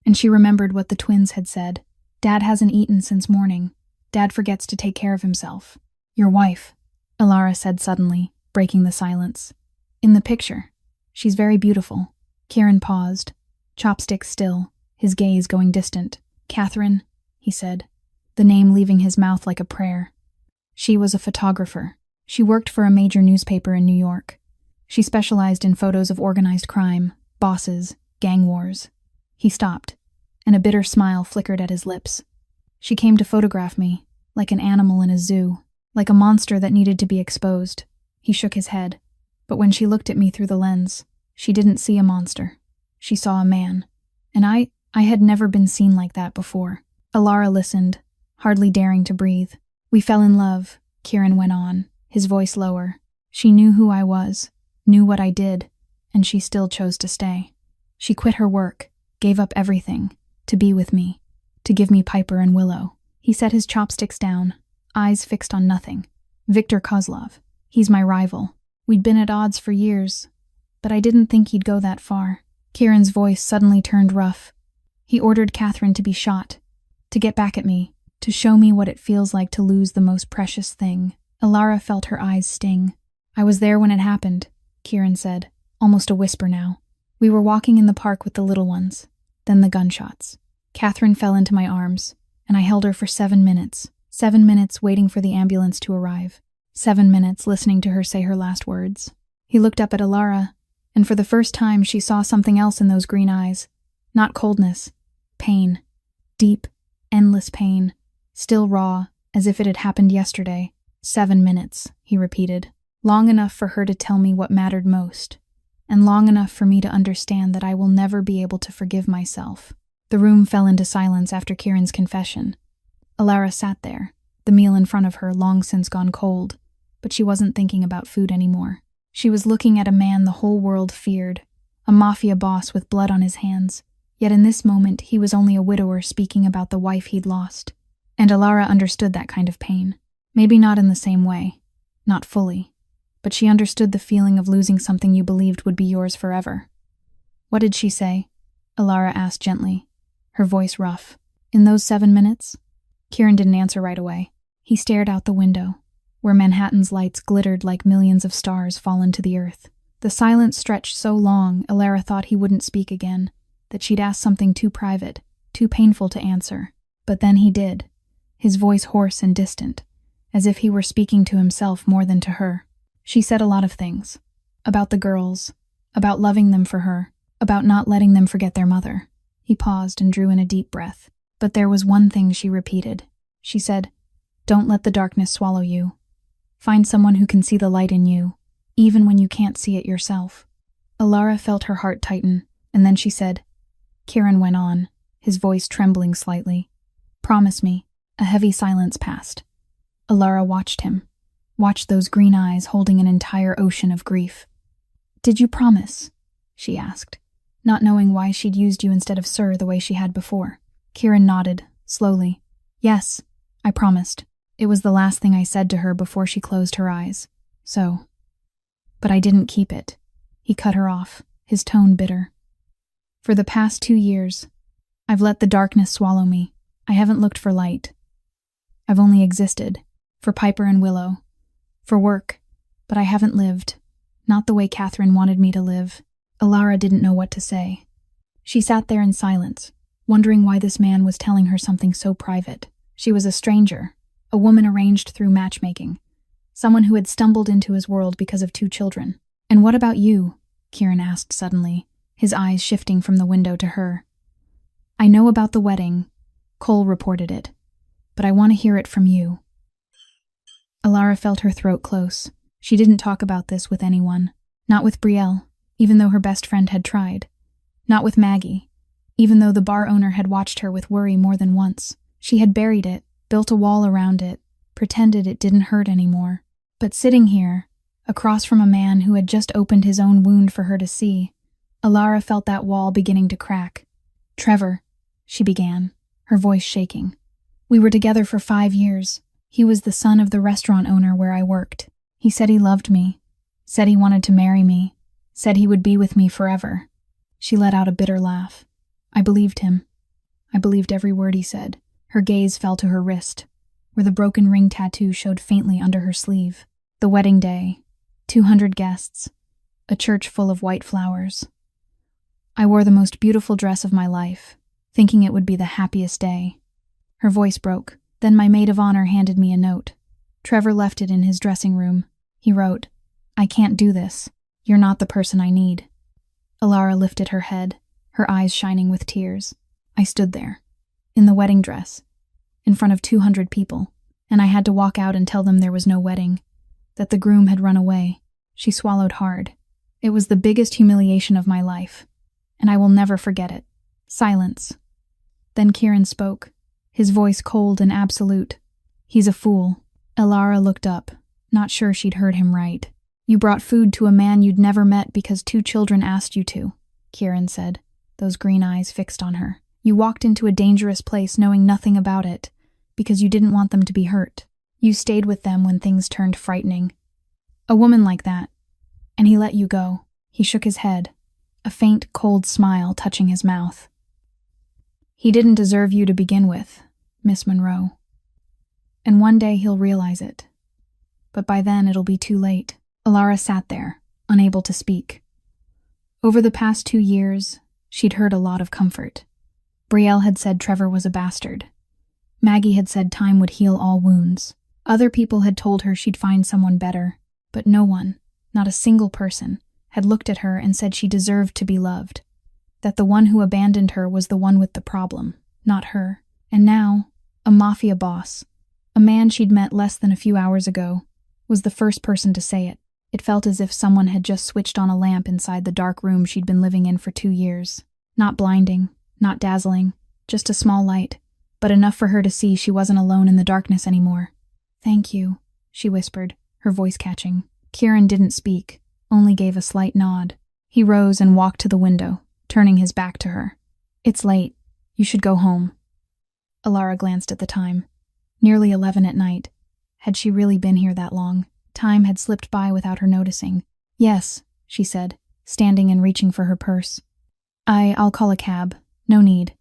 And she remembered what the twins had said. "Dad hasn't eaten since morning. Dad forgets to take care of himself." "Your wife," Alara said suddenly, breaking the silence. "In the picture. She's very beautiful." Kieran paused, chopsticks still, his gaze going distant. "Catherine," he said, the name leaving his mouth like a prayer. She was a photographer. She worked for a major newspaper in New York. She specialized in photos of organized crime, bosses, gang wars. He stopped, and a bitter smile flickered at his lips. "She came to photograph me, like an animal in a zoo, like a monster that needed to be exposed." He shook his head, but when she looked at me through the lens, she didn't see a monster. She saw a man, and I had never been seen like that before. Alara listened, hardly daring to breathe. "We fell in love," Kieran went on, his voice lower. "She knew who I was, knew what I did, and she still chose to stay. She quit her work, gave up everything, to be with me, to give me Piper and Willow." He set his chopsticks down, eyes fixed on nothing. "Victor Kozlov. He's my rival. We'd been at odds for years, But I didn't think he'd go that far. Kieran's voice suddenly turned rough. He ordered Catherine to be shot, to get back at me, to show me what it feels like to lose the most precious thing. Alara felt her eyes sting. I was there when it happened, Kieran said, almost a whisper now. We were walking in the park with the little ones. Then the gunshots. Catherine fell into my arms, and I held her for 7 minutes. 7 minutes waiting for the ambulance to arrive. 7 minutes listening to her say her last words. He looked up at Alara, and for the first time she saw something else in those green eyes. Not coldness. Pain. Deep, endless pain. Still raw, as if it had happened yesterday. 7 minutes, he repeated. Long enough for her to tell me what mattered most. And long enough for me to understand that I will never be able to forgive myself. The room fell into silence after Kieran's confession. Alara sat there, the meal in front of her long since gone cold, but she wasn't thinking about food anymore. She was looking at a man the whole world feared, a mafia boss with blood on his hands, yet in this moment he was only a widower speaking about the wife he'd lost. And Alara understood that kind of pain. Maybe not in the same way, not fully, but she understood the feeling of losing something you believed would be yours forever. What did she say? Alara asked gently, her voice rough. In those 7 minutes? Kieran didn't answer right away. He stared out the window, where Manhattan's lights glittered like millions of stars fallen to the earth. The silence stretched so long, Alara thought he wouldn't speak again, that she'd asked something too private, too painful to answer. But then he did, his voice hoarse and distant, as if he were speaking to himself more than to her. She said a lot of things. About the girls, about loving them for her, about not letting them forget their mother. He paused and drew in a deep breath. But there was one thing she repeated. She said, "Don't let the darkness swallow you. Find someone who can see the light in you, even when you can't see it yourself." Alara felt her heart tighten, and then she said, Kieran went on, his voice trembling slightly. "Promise me." A heavy silence passed. Alara watched him, watched those green eyes holding an entire ocean of grief. "Did you promise?" she asked, not knowing why she'd used you instead of sir the way she had before. Kieran nodded, slowly. "Yes, I promised." It was the last thing I said to her before she closed her eyes. So. But I didn't keep it. He cut her off, his tone bitter. "For the past 2 years, I've let the darkness swallow me. I haven't looked for light. I've only existed, for Piper and Willow, for work, but I haven't lived, not the way Catherine wanted me to live." Alara didn't know what to say. She sat there in silence, wondering why this man was telling her something so private. She was a stranger, a woman arranged through matchmaking, someone who had stumbled into his world because of 2 children. "And what about you?" Kieran asked suddenly, his eyes shifting from the window to her. "I know about the wedding. Cole reported it. But I want to hear it from you." Alara felt her throat close. She didn't talk about this with anyone. Not with Brielle, even though her best friend had tried. Not with Maggie, even though the bar owner had watched her with worry more than once. She had buried it, built a wall around it, pretended it didn't hurt anymore. But sitting here, across from a man who had just opened his own wound for her to see, Alara felt that wall beginning to crack. "Trevor," she began, her voice shaking. "We were together for 5 years. He was the son of the restaurant owner where I worked. He said he loved me, said he wanted to marry me, said he would be with me forever." She let out a bitter laugh. I believed him. I believed every word he said. Her gaze fell to her wrist, where the broken ring tattoo showed faintly under her sleeve. The wedding day, 200 guests, a church full of white flowers. I wore the most beautiful dress of my life, thinking it would be the happiest day. Her voice broke. Then my maid of honor handed me a note. Trevor left it in his dressing room. He wrote, "I can't do this. You're not the person I need." Alara lifted her head, her eyes shining with tears. I stood there, in the wedding dress, in front of 200 people, and I had to walk out and tell them there was no wedding, that the groom had run away. She swallowed hard. It was the biggest humiliation of my life, and I will never forget it. Silence. Then Kieran spoke, his voice cold and absolute. "He's a fool." Alara looked up, not sure she'd heard him right. "You brought food to a man you'd never met because 2 children asked you to," Kieran said, those green eyes fixed on her. "You walked into a dangerous place knowing nothing about it, because you didn't want them to be hurt. You stayed with them when things turned frightening. A woman like that. And he let you go. He shook his head, a faint, cold smile touching his mouth. He didn't deserve you to begin with, Miss Monroe. And one day he'll realize it. But by then it'll be too late. Alara sat there, unable to speak. Over the past 2 years, she'd heard a lot of comfort. Brielle had said Trevor was a bastard. Maggie had said time would heal all wounds. Other people had told her she'd find someone better, but no one, not a single person, had looked at her and said she deserved to be loved. That the one who abandoned her was the one with the problem, not her. And now, a mafia boss, a man she'd met less than a few hours ago, was the first person to say it. It felt as if someone had just switched on a lamp inside the dark room she'd been living in for 2 years. Not blinding, not dazzling, just a small light, but enough for her to see she wasn't alone in the darkness anymore. "Thank you," she whispered, her voice catching. Kieran didn't speak, only gave a slight nod. He rose and walked to the window, turning his back to her. "It's late. You should go home." Alara glanced at the time. Nearly 11 at night. Had she really been here that long? Time had slipped by without her noticing. "Yes," she said, standing and reaching for her purse. I'll call a cab. No need."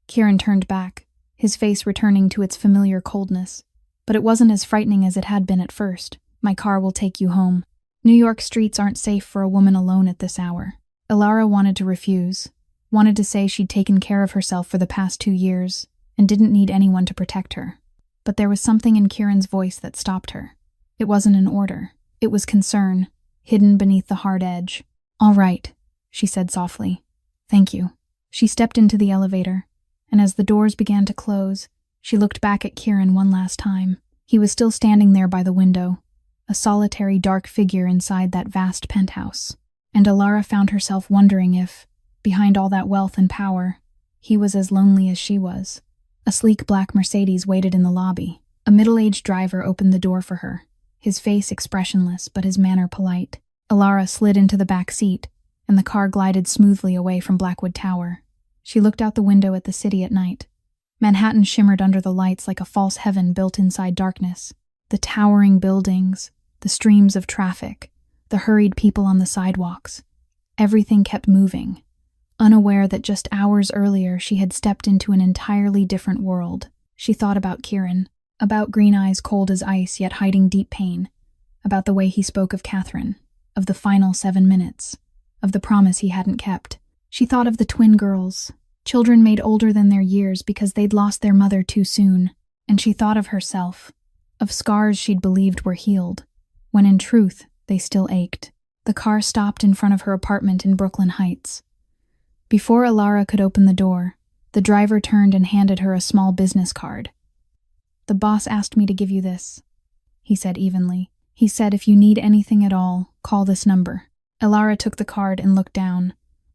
Kieran turned back, his face returning to its familiar coldness. But it wasn't as frightening as it had been at first. "My car will take you home. New York streets aren't safe for a woman alone at this hour." Alara wanted to refuse, wanted to say she'd taken care of herself for the past 2 years and didn't need anyone to protect her. But there was something in Kieran's voice that stopped her. It wasn't an order. It was concern, hidden beneath the hard edge. "All right," she said softly. "Thank you." She stepped into the elevator, and as the doors began to close, she looked back at Kieran one last time. He was still standing there by the window, a solitary dark figure inside that vast penthouse. And Alara found herself wondering if, behind all that wealth and power, he was as lonely as she was. A sleek black Mercedes waited in the lobby. A middle-aged driver opened the door for her, his face expressionless but his manner polite. Alara slid into the back seat, and the car glided smoothly away from Blackwood Tower. She looked out the window at the city at night. Manhattan shimmered under the lights like a false heaven built inside darkness. The towering buildings, the streams of traffic, the hurried people on the sidewalks. Everything kept moving, unaware that just hours earlier she had stepped into an entirely different world. She thought about Kieran, about green eyes cold as ice yet hiding deep pain, about the way he spoke of Catherine, of the final 7 minutes, of the promise he hadn't kept. She thought of the twin girls, children made older than their years because they'd lost their mother too soon, and she thought of herself, of scars she'd believed were healed, when in truth they still ached. The car stopped in front of her apartment in Brooklyn Heights. Before Alara could open the door, the driver turned and handed her a small business card. "The boss asked me to give you this," he said evenly. "He said if you need anything at all, call this number." Alara took the card and looked down.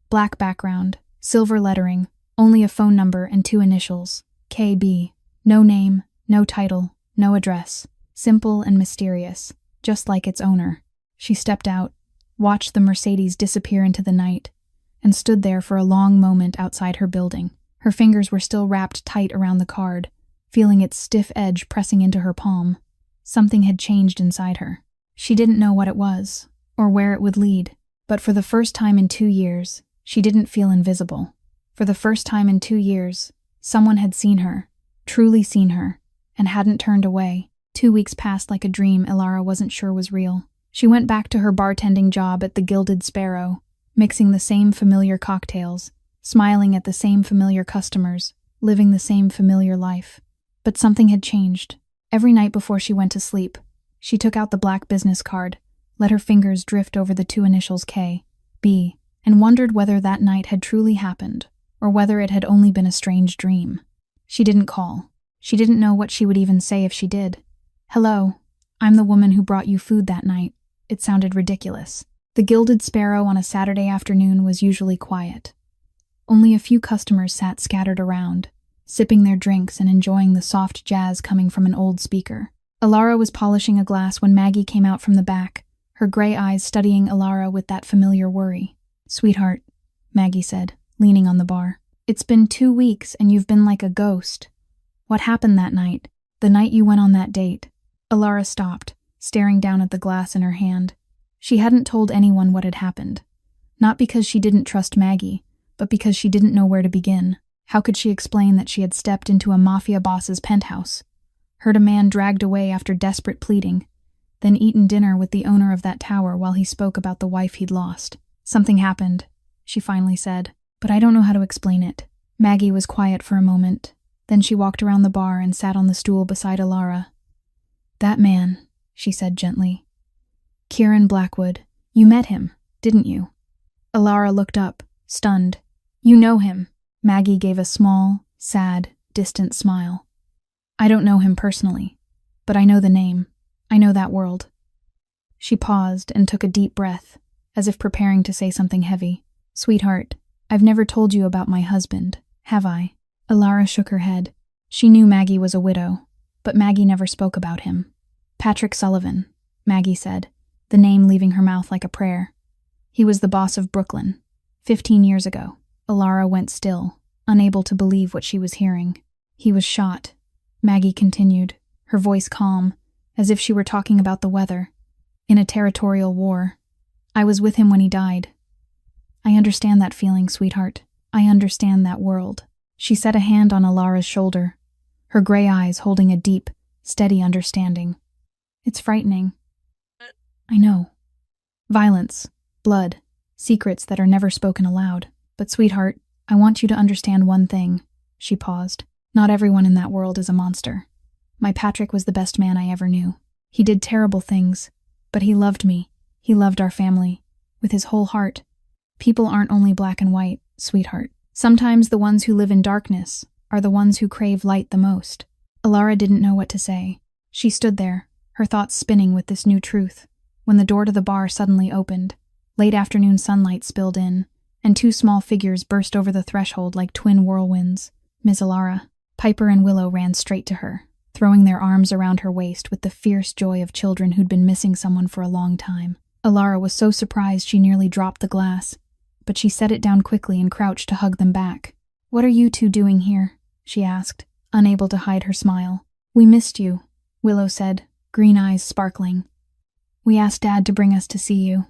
Black background, silver lettering, only a phone number and 2 initials, KB. No name, no title, no address. Simple and mysterious, just like its owner. She stepped out, watched the Mercedes disappear into the night, and stood there for a long moment outside her building. Her fingers were still wrapped tight around the card, feeling its stiff edge pressing into her palm. Something had changed inside her. She didn't know what it was, or where it would lead, but for the first time in 2 years, she didn't feel invisible. For the first time in 2 years, someone had seen her, truly seen her, and hadn't turned away. 2 weeks passed like a dream Alara wasn't sure was real. She went back to her bartending job at the Gilded Sparrow, mixing the same familiar cocktails, smiling at the same familiar customers, living the same familiar life. But something had changed. Every night before she went to sleep, she took out the black business card, let her fingers drift over the 2 initials K, B, and wondered whether that night had truly happened, or whether it had only been a strange dream. She didn't call. She didn't know what she would even say if she did. "Hello, I'm the woman who brought you food that night." It sounded ridiculous. The Gilded Sparrow on a Saturday afternoon was usually quiet. Only a few customers sat scattered around, sipping their drinks and enjoying the soft jazz coming from an old speaker. Alara was polishing a glass when Maggie came out from the back, her gray eyes studying Alara with that familiar worry. "Sweetheart," Maggie said, leaning on the bar. "It's been 2 weeks and you've been like a ghost. What happened that night? The night you went on that date?" Alara stopped, staring down at the glass in her hand. She hadn't told anyone what had happened. Not because she didn't trust Maggie, but because she didn't know where to begin. How could she explain that she had stepped into a mafia boss's penthouse, heard a man dragged away after desperate pleading, then eaten dinner with the owner of that tower while he spoke about the wife he'd lost? Something happened, she finally said, but I don't know how to explain it. Maggie was quiet for a moment. Then she walked around the bar and sat on the stool beside Alara. That man, she said gently. Kieran Blackwood. You met him, didn't you? Alara looked up, stunned. You know him. Maggie gave a small, sad, distant smile. I don't know him personally, but I know the name. I know that world. She paused and took a deep breath, as if preparing to say something heavy. Sweetheart, I've never told you about my husband, have I? Alara shook her head. She knew Maggie was a widow, but Maggie never spoke about him. Patrick Sullivan, Maggie said, the name leaving her mouth like a prayer. He was the boss of Brooklyn. 15 years ago. Alara went still, unable to believe what she was hearing. He was shot, Maggie continued, her voice calm, as if she were talking about the weather, in a territorial war. I was with him when he died. I understand that feeling, sweetheart. I understand that world. She set a hand on Alara's shoulder, her gray eyes holding a deep, steady understanding. It's frightening. I know. Violence, blood, secrets that are never spoken aloud. But sweetheart, I want you to understand one thing. She paused. Not everyone in that world is a monster. My Patrick was the best man I ever knew. He did terrible things, but he loved me. He loved our family, with his whole heart. People aren't only black and white, sweetheart. Sometimes the ones who live in darkness are the ones who crave light the most. Alara didn't know what to say. She stood there, her thoughts spinning with this new truth, when the door to the bar suddenly opened. Late afternoon sunlight spilled in, and two small figures burst over the threshold like twin whirlwinds. Miss Alara. Piper and Willow ran straight to her, throwing their arms around her waist with the fierce joy of children who'd been missing someone for a long time. Alara was so surprised she nearly dropped the glass, but she set it down quickly and crouched to hug them back. What are you two doing here? She asked, unable to hide her smile. We missed you, Willow said, green eyes sparkling. We asked Dad to bring us to see you.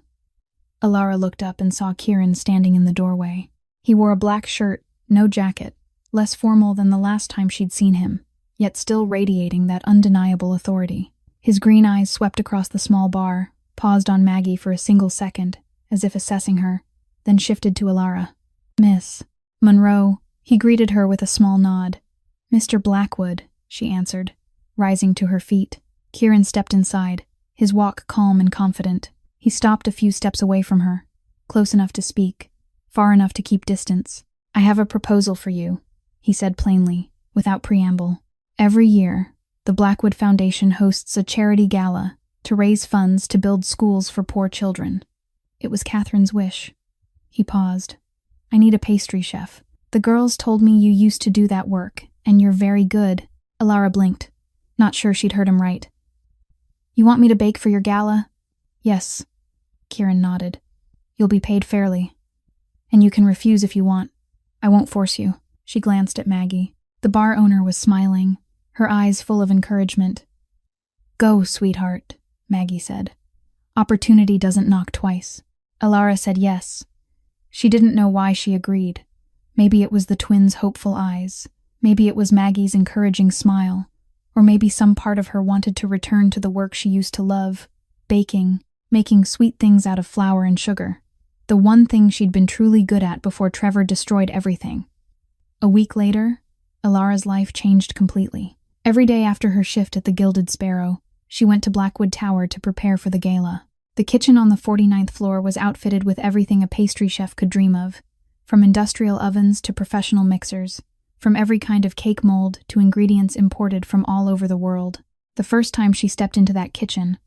Alara looked up and saw Kieran standing in the doorway. He wore a black shirt, no jacket, less formal than the last time she'd seen him, yet still radiating that undeniable authority. His green eyes swept across the small bar, paused on Maggie for a single second, as if assessing her, then shifted to Alara. Miss Monroe. He greeted her with a small nod. Mr. Blackwood, she answered, rising to her feet. Kieran stepped inside, his walk calm and confident. He stopped a few steps away from her, close enough to speak, far enough to keep distance. I have a proposal for you, he said plainly, without preamble. Every year, the Blackwood Foundation hosts a charity gala to raise funds to build schools for poor children. It was Catherine's wish. He paused. I need a pastry chef. The girls told me you used to do that work, and you're very good. Alara blinked, not sure she'd heard him right. You want me to bake for your gala? Yes. Kieran nodded. You'll be paid fairly. And you can refuse if you want. I won't force you. She glanced at Maggie. The bar owner was smiling, her eyes full of encouragement. Go, sweetheart, Maggie said. Opportunity doesn't knock twice. Alara said yes. She didn't know why she agreed. Maybe it was the twins' hopeful eyes. Maybe it was Maggie's encouraging smile. Or maybe some part of her wanted to return to the work she used to love, baking, making sweet things out of flour and sugar. The one thing she'd been truly good at before Trevor destroyed everything. A week later, Alara's life changed completely. Every day after her shift at the Gilded Sparrow, she went to Blackwood Tower to prepare for the gala. The kitchen on the 49th floor was outfitted with everything a pastry chef could dream of, from industrial ovens to professional mixers, from every kind of cake mold to ingredients imported from all over the world. The first time she stepped into that kitchen,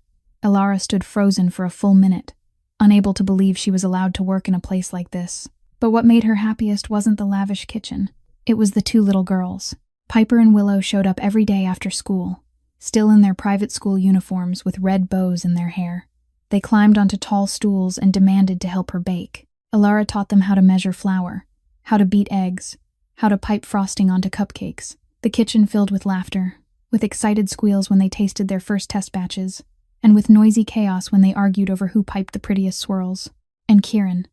Alara stood frozen for a full minute, unable to believe she was allowed to work in a place like this. But what made her happiest wasn't the lavish kitchen. It was the two little girls. Piper and Willow showed up every day after school, still in their private school uniforms with red bows in their hair. They climbed onto tall stools and demanded to help her bake. Alara taught them how to measure flour, how to beat eggs, how to pipe frosting onto cupcakes. The kitchen filled with laughter, with excited squeals when they tasted their first test batches, and with noisy chaos when they argued over who piped the prettiest swirls. And Kieran.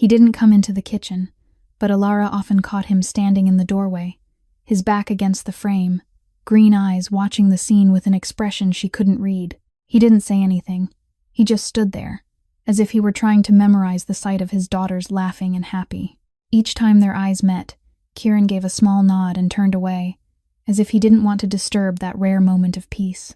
He didn't come into the kitchen, but Alara often caught him standing in the doorway, his back against the frame, green eyes watching the scene with an expression she couldn't read. He didn't say anything. He just stood there, as if he were trying to memorize the sight of his daughters laughing and happy. Each time their eyes met, Kieran gave a small nod and turned away, as if he didn't want to disturb that rare moment of peace.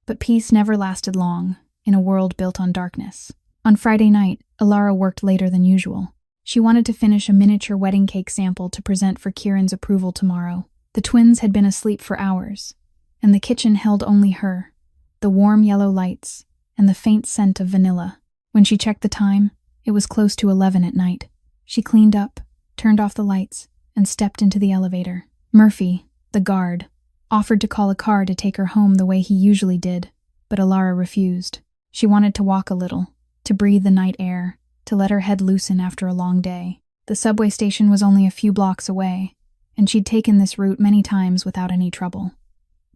But peace never lasted long, in a world built on darkness. On Friday night, Alara worked later than usual. She wanted to finish a miniature wedding cake sample to present for Kieran's approval tomorrow. The twins had been asleep for hours, and the kitchen held only her, the warm yellow lights, and the faint scent of vanilla. When she checked the time, it was close to 11 at night. She cleaned up, turned off the lights, and stepped into the elevator. Murphy, the guard, offered to call a car to take her home the way he usually did, but Alara refused. She wanted to walk a little, to breathe the night air, to let her head loosen after a long day. The subway station was only a few blocks away, and she'd taken this route many times without any trouble.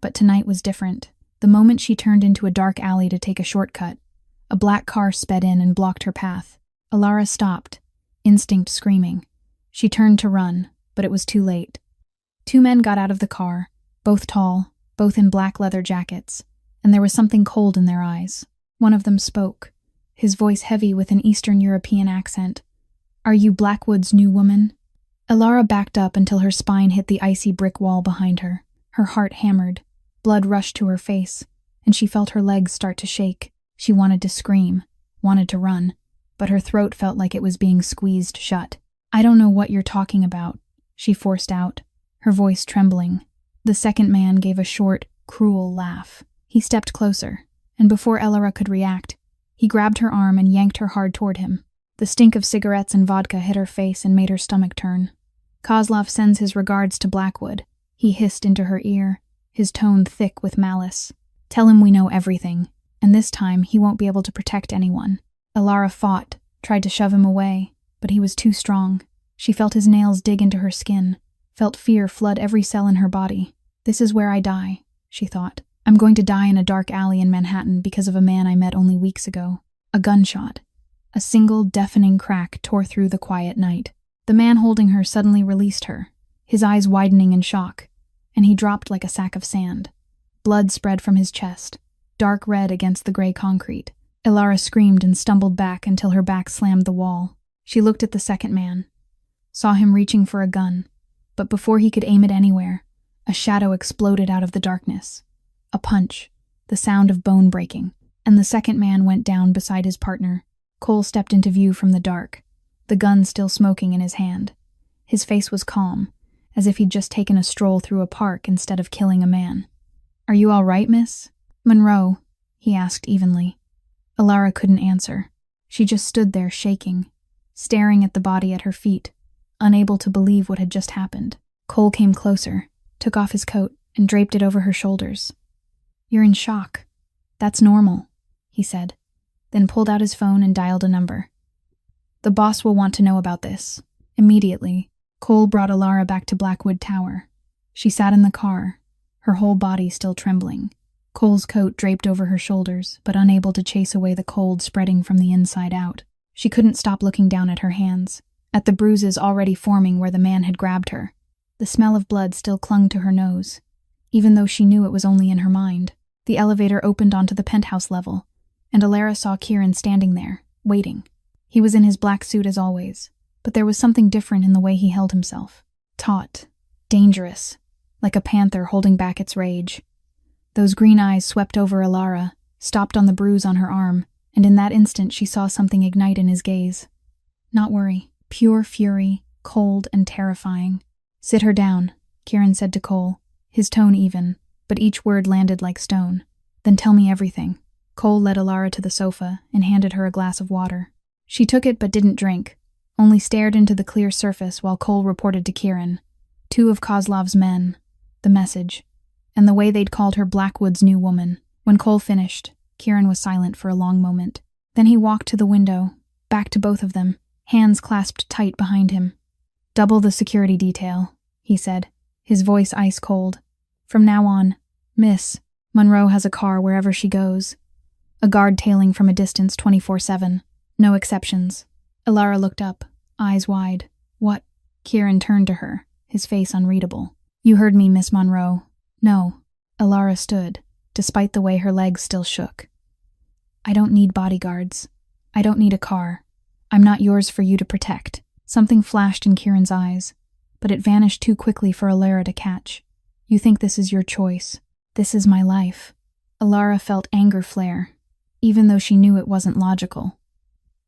But tonight was different. The moment she turned into a dark alley to take a shortcut, a black car sped in and blocked her path. Alara stopped, instinct screaming. She turned to run, but it was too late. Two men got out of the car, both tall, both in black leather jackets, and there was something cold in their eyes. One of them spoke, his voice heavy with an Eastern European accent. "Are you Blackwood's new woman?" Alara backed up until her spine hit the icy brick wall behind her. Her heart hammered, blood rushed to her face, and she felt her legs start to shake. She wanted to scream, wanted to run, but her throat felt like it was being squeezed shut. "I don't know what you're talking about," she forced out, her voice trembling. The second man gave a short, cruel laugh. He stepped closer, and before Alara could react, he grabbed her arm and yanked her hard toward him. The stink of cigarettes and vodka hit her face and made her stomach turn. "Kozlov sends his regards to Blackwood," he hissed into her ear, his tone thick with malice. "Tell him we know everything, and this time he won't be able to protect anyone." Alara fought, tried to shove him away, but he was too strong. She felt his nails dig into her skin, felt fear flood every cell in her body. "This is where I die," she thought. "I'm going to die in a dark alley in Manhattan because of a man I met only weeks ago." A gunshot. A single deafening crack tore through the quiet night. The man holding her suddenly released her, his eyes widening in shock, and he dropped like a sack of sand. Blood spread from his chest, dark red against the gray concrete. Alara screamed and stumbled back until her back slammed the wall. She looked at the second man, saw him reaching for a gun, but before he could aim it anywhere, a shadow exploded out of the darkness. A punch, the sound of bone breaking, and the second man went down beside his partner. Cole stepped into view from the dark, the gun still smoking in his hand. His face was calm, as if he'd just taken a stroll through a park instead of killing a man. "Are you all right, miss?" "Monroe?" he asked evenly. Alara couldn't answer. She just stood there shaking, staring at the body at her feet, unable to believe what had just happened. Cole came closer, took off his coat, and draped it over her shoulders. "You're in shock. That's normal," he said, then pulled out his phone and dialed a number. "The boss will want to know about this." Immediately, Cole brought Alara back to Blackwood Tower. She sat in the car, her whole body still trembling. Cole's coat draped over her shoulders, but unable to chase away the cold spreading from the inside out. She couldn't stop looking down at her hands, at the bruises already forming where the man had grabbed her. The smell of blood still clung to her nose, even though she knew it was only in her mind. The elevator opened onto the penthouse level, and Alara saw Kieran standing there, waiting. He was in his black suit as always, but there was something different in the way he held himself. Taut, dangerous, like a panther holding back its rage. Those green eyes swept over Alara, stopped on the bruise on her arm, and in that instant she saw something ignite in his gaze. Not worry, pure fury, cold and terrifying. "Sit her down," Kieran said to Cole, his tone even, but each word landed like stone. "Then tell me everything." Cole led Alara to the sofa and handed her a glass of water. She took it but didn't drink, only stared into the clear surface while Cole reported to Kieran. Two of Kozlov's men, the message, and the way they'd called her Blackwood's new woman. When Cole finished, Kieran was silent for a long moment. Then he walked to the window, back to both of them, hands clasped tight behind him. "Double the security detail," he said, his voice ice cold. "From now on, Miss, Monroe has a car wherever she goes. A guard tailing from a distance 24/7. No exceptions." Alara looked up, eyes wide. What? Kieran turned to her, his face unreadable. You heard me, Miss Monroe. No. Alara stood, despite the way her legs still shook. I don't need bodyguards. I don't need a car. I'm not yours for you to protect. Something flashed in Kieran's eyes, but it vanished too quickly for Alara to catch. You think this is your choice. This is my life. Alara felt anger flare, even though she knew it wasn't logical.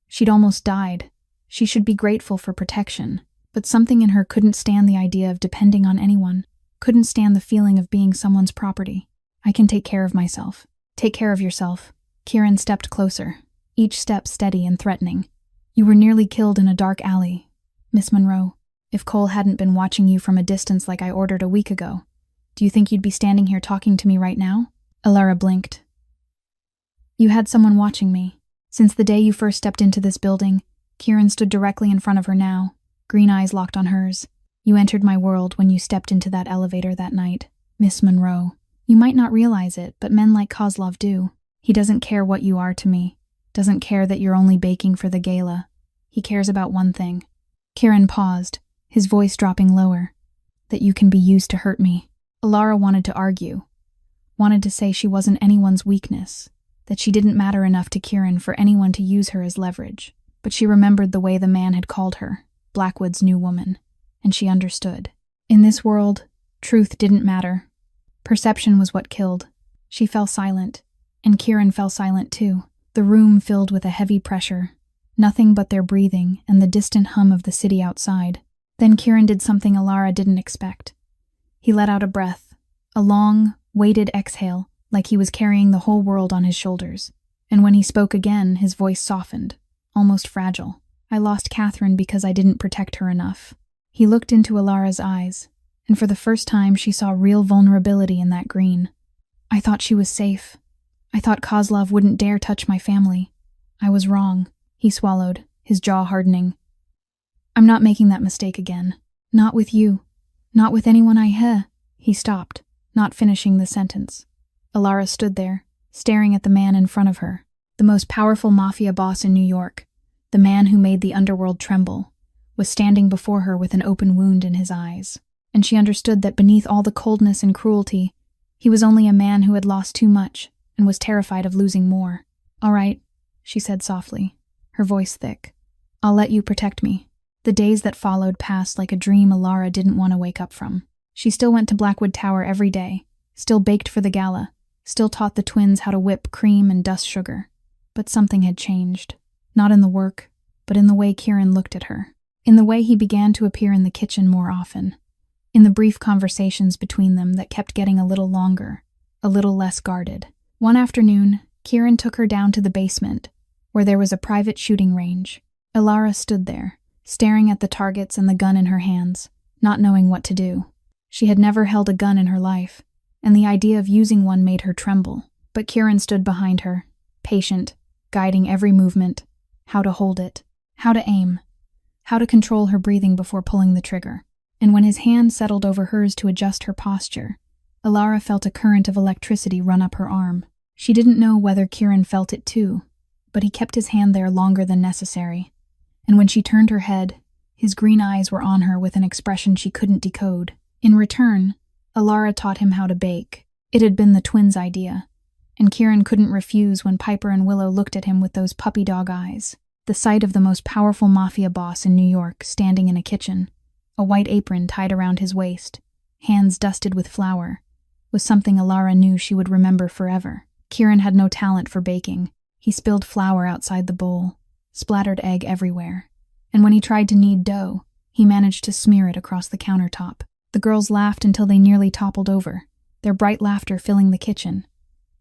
She'd almost died. She should be grateful for protection, but something in her couldn't stand the idea of depending on anyone, couldn't stand the feeling of being someone's property. I can take care of myself. Take care of yourself. Kieran stepped closer, each step steady and threatening. You were nearly killed in a dark alley, Miss Monroe. If Cole hadn't been watching you from a distance like I ordered a week ago, do you think you'd be standing here talking to me right now? Alara blinked. You had someone watching me. Since the day you first stepped into this building, Kieran stood directly in front of her now, green eyes locked on hers. You entered my world when you stepped into that elevator that night, Miss Monroe. You might not realize it, but men like Kozlov do. He doesn't care what you are to me, doesn't care that you're only baking for the gala. He cares about one thing. Kieran paused, his voice dropping lower. That you can be used to hurt me. Alara wanted to argue, wanted to say she wasn't anyone's weakness, that she didn't matter enough to Kieran for anyone to use her as leverage. But she remembered the way the man had called her, Blackwood's new woman, and she understood. In this world, truth didn't matter. Perception was what killed. She fell silent, and Kieran fell silent too. The room filled with a heavy pressure, nothing but their breathing and the distant hum of the city outside. Then Kieran did something Alara didn't expect. He let out a breath, a long, weighted exhale, like he was carrying the whole world on his shoulders. And when he spoke again, his voice softened, almost fragile. I lost Catherine because I didn't protect her enough. He looked into Alara's eyes, and for the first time she saw real vulnerability in that green. I thought she was safe. I thought Kozlov wouldn't dare touch my family. I was wrong. He swallowed, his jaw hardening. I'm not making that mistake again. Not with you. Not with anyone He stopped, not finishing the sentence. Alara stood there, staring at the man in front of her, the most powerful mafia boss in New York, the man who made the underworld tremble, was standing before her with an open wound in his eyes. And she understood that beneath all the coldness and cruelty, he was only a man who had lost too much and was terrified of losing more. All right, she said softly, her voice thick. I'll let you protect me. The days that followed passed like a dream Alara didn't want to wake up from. She still went to Blackwood Tower every day, still baked for the gala, still taught the twins how to whip cream and dust sugar. But something had changed. Not in the work, but in the way Kieran looked at her. In the way he began to appear in the kitchen more often. In the brief conversations between them that kept getting a little longer, a little less guarded. One afternoon, Kieran took her down to the basement, where there was a private shooting range. Alara stood there, staring at the targets and the gun in her hands, not knowing what to do. She had never held a gun in her life, and the idea of using one made her tremble. But Kieran stood behind her, patient, guiding every movement, how to hold it, how to aim, how to control her breathing before pulling the trigger. And when his hand settled over hers to adjust her posture, Alara felt a current of electricity run up her arm. She didn't know whether Kieran felt it too, but he kept his hand there longer than necessary. And when she turned her head, his green eyes were on her with an expression she couldn't decode. In return, Alara taught him how to bake. It had been the twins' idea, and Kieran couldn't refuse when Piper and Willow looked at him with those puppy dog eyes. The sight of the most powerful mafia boss in New York standing in a kitchen, a white apron tied around his waist, hands dusted with flour, was something Alara knew she would remember forever. Kieran had no talent for baking. He spilled flour outside the bowl, splattered egg everywhere, and when he tried to knead dough, he managed to smear it across the countertop. The girls laughed until they nearly toppled over, their bright laughter filling the kitchen,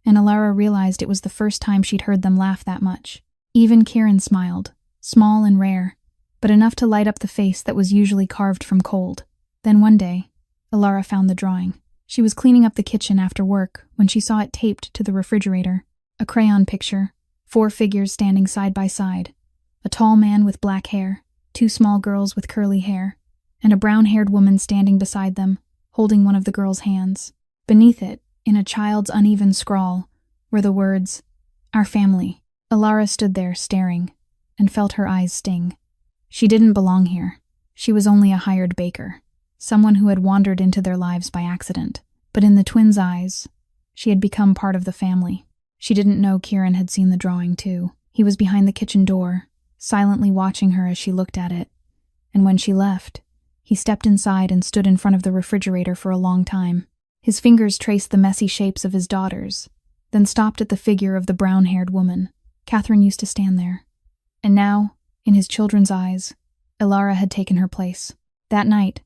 and Alara realized it was the first time she'd heard them laugh that much. Even Kieran smiled, small and rare, but enough to light up the face that was usually carved from cold. Then one day, Alara found the drawing. She was cleaning up the kitchen after work when she saw it taped to the refrigerator. A crayon picture, 4 figures standing side by side, a tall man with black hair, 2 small girls with curly hair, and a brown-haired woman standing beside them, holding one of the girls' hands. Beneath it, in a child's uneven scrawl, were the words, "Our family." Alara stood there, staring, and felt her eyes sting. She didn't belong here. She was only a hired baker, someone who had wandered into their lives by accident. But in the twins' eyes, she had become part of the family. She didn't know Kieran had seen the drawing too. He was behind the kitchen door, silently watching her as she looked at it. And when she left, he stepped inside and stood in front of the refrigerator for a long time. His fingers traced the messy shapes of his daughters, then stopped at the figure of the brown-haired woman. Catherine used to stand there. And now, in his children's eyes, Ilara had taken her place. That night,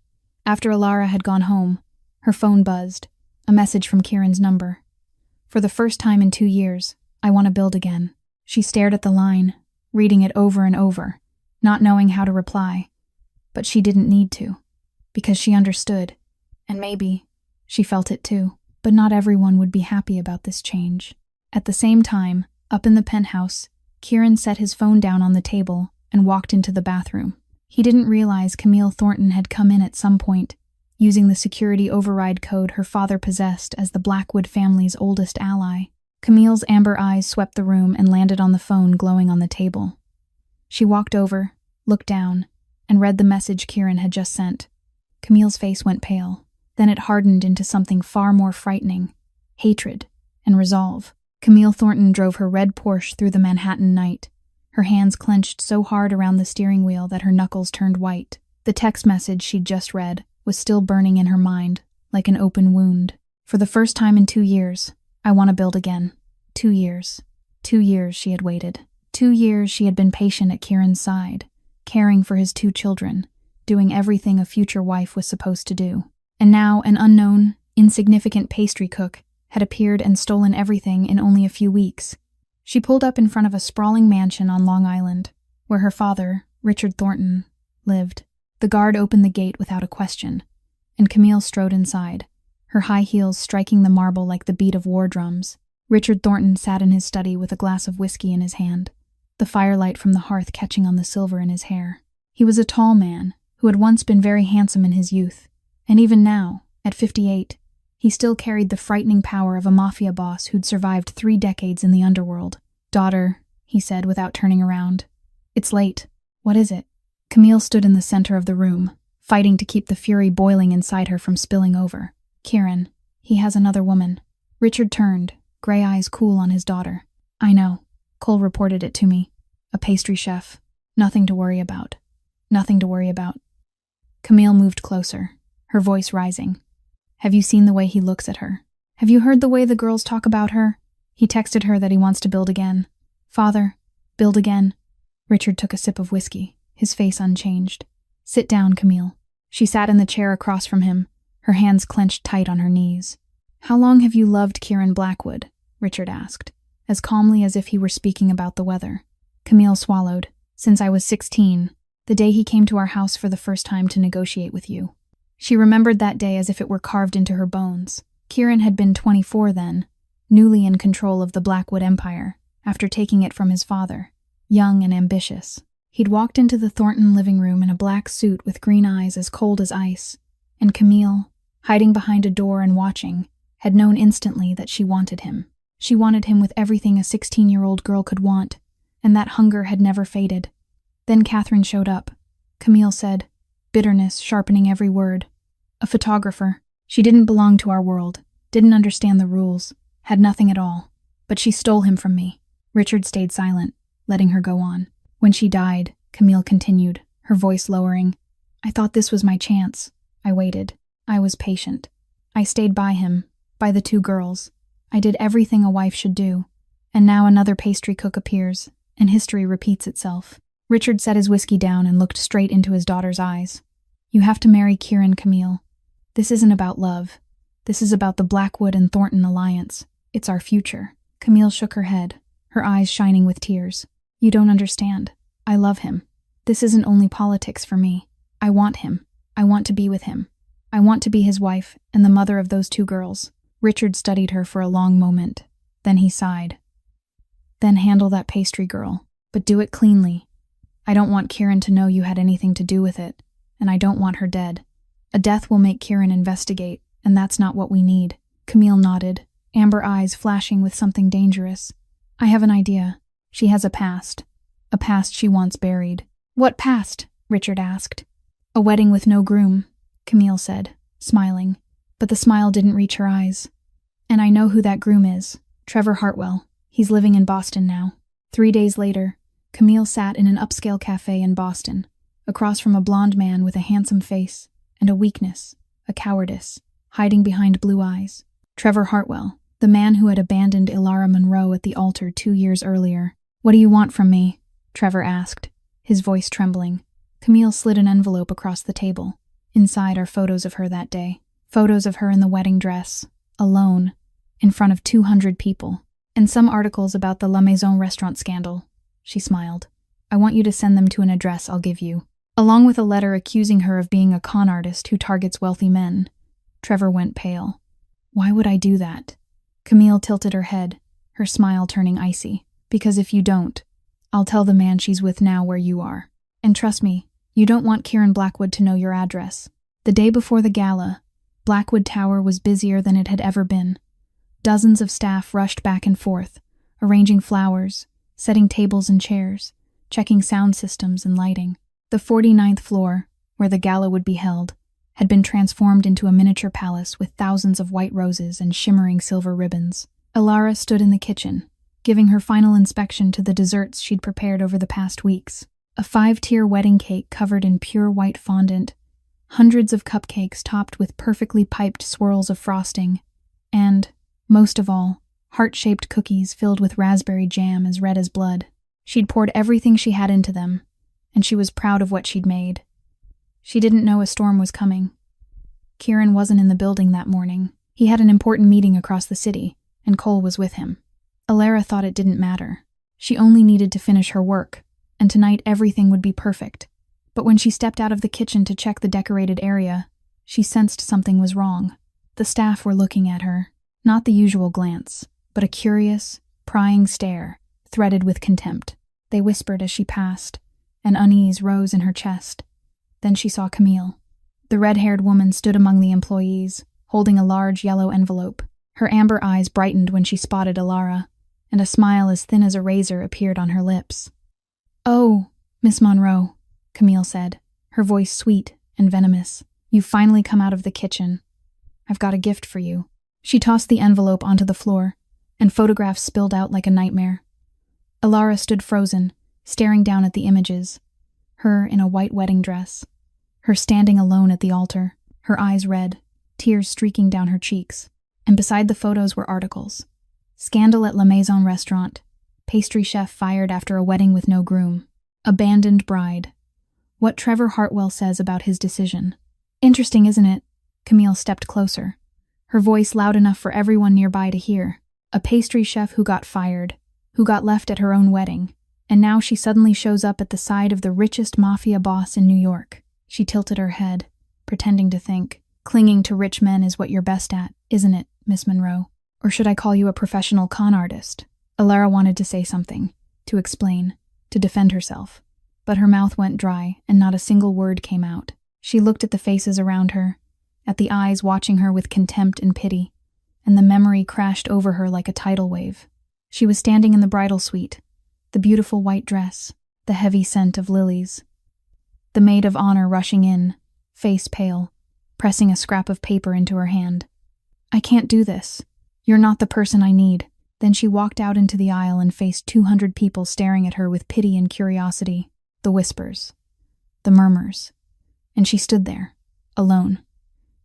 after Ilara had gone home, her phone buzzed, a message from Kieran's number. For the first time in 2 years, I want to build again. She stared at the line, reading it over and over, not knowing how to reply. But she didn't need to, because she understood, and maybe she felt it too. But not everyone would be happy about this change. At the same time, up in the penthouse, Kieran set his phone down on the table and walked into the bathroom. He didn't realize Camille Thornton had come in at some point, using the security override code her father possessed as the Blackwood family's oldest ally. Camille's amber eyes swept the room and landed on the phone glowing on the table. She walked over, looked down, and read the message Kieran had just sent. Camille's face went pale. Then it hardened into something far more frightening: hatred and resolve. Camille Thornton drove her red Porsche through the Manhattan night, her hands clenched so hard around the steering wheel that her knuckles turned white. The text message she'd just read was still burning in her mind, like an open wound. For the first time in 2 years, I want to build again. 2 years. 2 years she had waited. 2 years she had been patient at Kieran's side, caring for his 2 children, doing everything a future wife was supposed to do. And now an unknown, insignificant pastry cook had appeared and stolen everything in only a few weeks. She pulled up in front of a sprawling mansion on Long Island, where her father, Richard Thornton, lived. The guard opened the gate without a question, and Camille strode inside, her high heels striking the marble like the beat of war drums. Richard Thornton sat in his study with a glass of whiskey in his hand, the firelight from the hearth catching on the silver in his hair. He was a tall man who had once been very handsome in his youth, and even now, at 58, he still carried the frightening power of a mafia boss who'd survived 3 decades in the underworld. "Daughter," he said without turning around. "It's late. What is it?" Camille stood in the center of the room, fighting to keep the fury boiling inside her from spilling over. "Kieran, he has another woman." Richard turned, gray eyes cool on his daughter. "I know. Cole reported it to me. A pastry chef. Nothing to worry about. Nothing to worry about." Camille moved closer, her voice rising. "Have you seen the way he looks at her? Have you heard the way the girls talk about her? He texted her that he wants to build again. Father, build again." Richard took a sip of whiskey, his face unchanged. "Sit down, Camille." She sat in the chair across from him, her hands clenched tight on her knees. "How long have you loved Kieran Blackwood?" Richard asked, as calmly as if he were speaking about the weather. Camille swallowed. "Since I was 16, the day he came to our house for the first time to negotiate with you." She remembered that day as if it were carved into her bones. Kieran had been 24 then, newly in control of the Blackwood Empire, after taking it from his father, young and ambitious. He'd walked into the Thornton living room in a black suit with green eyes as cold as ice, and Camille, hiding behind a door and watching, had known instantly that she wanted him. She wanted him with everything a 16-year-old girl could want, and that hunger had never faded. Then Catherine showed up. Camille said, bitterness sharpening every word. "A photographer. She didn't belong to our world, didn't understand the rules, had nothing at all. But she stole him from me." Richard stayed silent, letting her go on. "When she died," Camille continued, her voice lowering, "I thought this was my chance. I waited. I was patient. I stayed by him, by the 2 girls. I did everything a wife should do. And now another pastry cook appears, and history repeats itself." Richard set his whiskey down and looked straight into his daughter's eyes. "You have to marry Kieran, Camille. This isn't about love. This is about the Blackwood and Thornton alliance. It's our future." Camille shook her head, her eyes shining with tears. "You don't understand. I love him. This isn't only politics for me. I want him. I want to be with him. I want to be his wife and the mother of those 2 girls." Richard studied her for a long moment. Then he sighed. "Then handle that pastry girl, but do it cleanly. I don't want Kieran to know you had anything to do with it, and I don't want her dead. A death will make Kieran investigate, and that's not what we need." Camille nodded, amber eyes flashing with something dangerous. "I have an idea. She has a past she wants buried." "What past?" Richard asked. A wedding with no groom, Camille said, smiling, but the smile didn't reach her eyes. And I know who that groom is, Trevor Hartwell. He's living in Boston now. 3 days later, Camille sat in an upscale cafe in Boston, across from a blonde man with a handsome face and a weakness, a cowardice, hiding behind blue eyes. Trevor Hartwell, the man who had abandoned Ilara Monroe at the altar 2 years earlier. "What do you want from me?" Trevor asked, his voice trembling. Camille slid an envelope across the table. Inside are photos of her that day. Photos of her in the wedding dress, alone, in front of 200 people. And some articles about the La Maison restaurant scandal. She smiled. "I want you to send them to an address I'll give you." Along with a letter accusing her of being a con artist who targets wealthy men. Trevor went pale. "Why would I do that?" Camille tilted her head, her smile turning icy. "Because if you don't, I'll tell the man she's with now where you are. And trust me, you don't want Kieran Blackwood to know your address." The day before the gala, Blackwood Tower was busier than it had ever been. Dozens of staff rushed back and forth, arranging flowers, setting tables and chairs, checking sound systems and lighting. The 49th floor, where the gala would be held, had been transformed into a miniature palace with thousands of white roses and shimmering silver ribbons. Ilara stood in the kitchen, giving her final inspection to the desserts she'd prepared over the past weeks. A 5-tier wedding cake covered in pure white fondant, hundreds of cupcakes topped with perfectly piped swirls of frosting, and, most of all, heart-shaped cookies filled with raspberry jam as red as blood. She'd poured everything she had into them, and she was proud of what she'd made. She didn't know a storm was coming. Kieran wasn't in the building that morning. He had an important meeting across the city, and Cole was with him. Ilara thought it didn't matter. She only needed to finish her work, and tonight everything would be perfect. But when she stepped out of the kitchen to check the decorated area, she sensed something was wrong. The staff were looking at her, not the usual glance, but a curious, prying stare, threaded with contempt. They whispered as she passed, and unease rose in her chest. Then she saw Camille. The red-haired woman stood among the employees, holding a large yellow envelope. Her amber eyes brightened when she spotted Ilara, and a smile as thin as a razor appeared on her lips. "Oh, Miss Monroe," Camille said, her voice sweet and venomous. "You've finally come out of the kitchen. I've got a gift for you." She tossed the envelope onto the floor, and photographs spilled out like a nightmare. Ilara stood frozen, staring down at the images. Her in a white wedding dress. Her standing alone at the altar, her eyes red, tears streaking down her cheeks. And beside the photos were articles. Scandal at La Maison restaurant. Pastry chef fired after a wedding with no groom. Abandoned bride. What Trevor Hartwell says about his decision. Interesting, isn't it? Camille stepped closer, her voice loud enough for everyone nearby to hear. A pastry chef who got fired, who got left at her own wedding, and now she suddenly shows up at the side of the richest mafia boss in New York. She tilted her head, pretending to think. "Clinging to rich men is what you're best at, isn't it, Miss Monroe? Or should I call you a professional con artist?" Ilara wanted to say something, to explain, to defend herself, but her mouth went dry and not a single word came out. She looked at the faces around her, at the eyes watching her with contempt and pity, and the memory crashed over her like a tidal wave. She was standing in the bridal suite, the beautiful white dress, the heavy scent of lilies. The maid of honor rushing in, face pale, pressing a scrap of paper into her hand. "I can't do this. You're not the person I need." Then she walked out into the aisle and faced 200 people staring at her with pity and curiosity. The whispers. The murmurs. And she stood there, alone,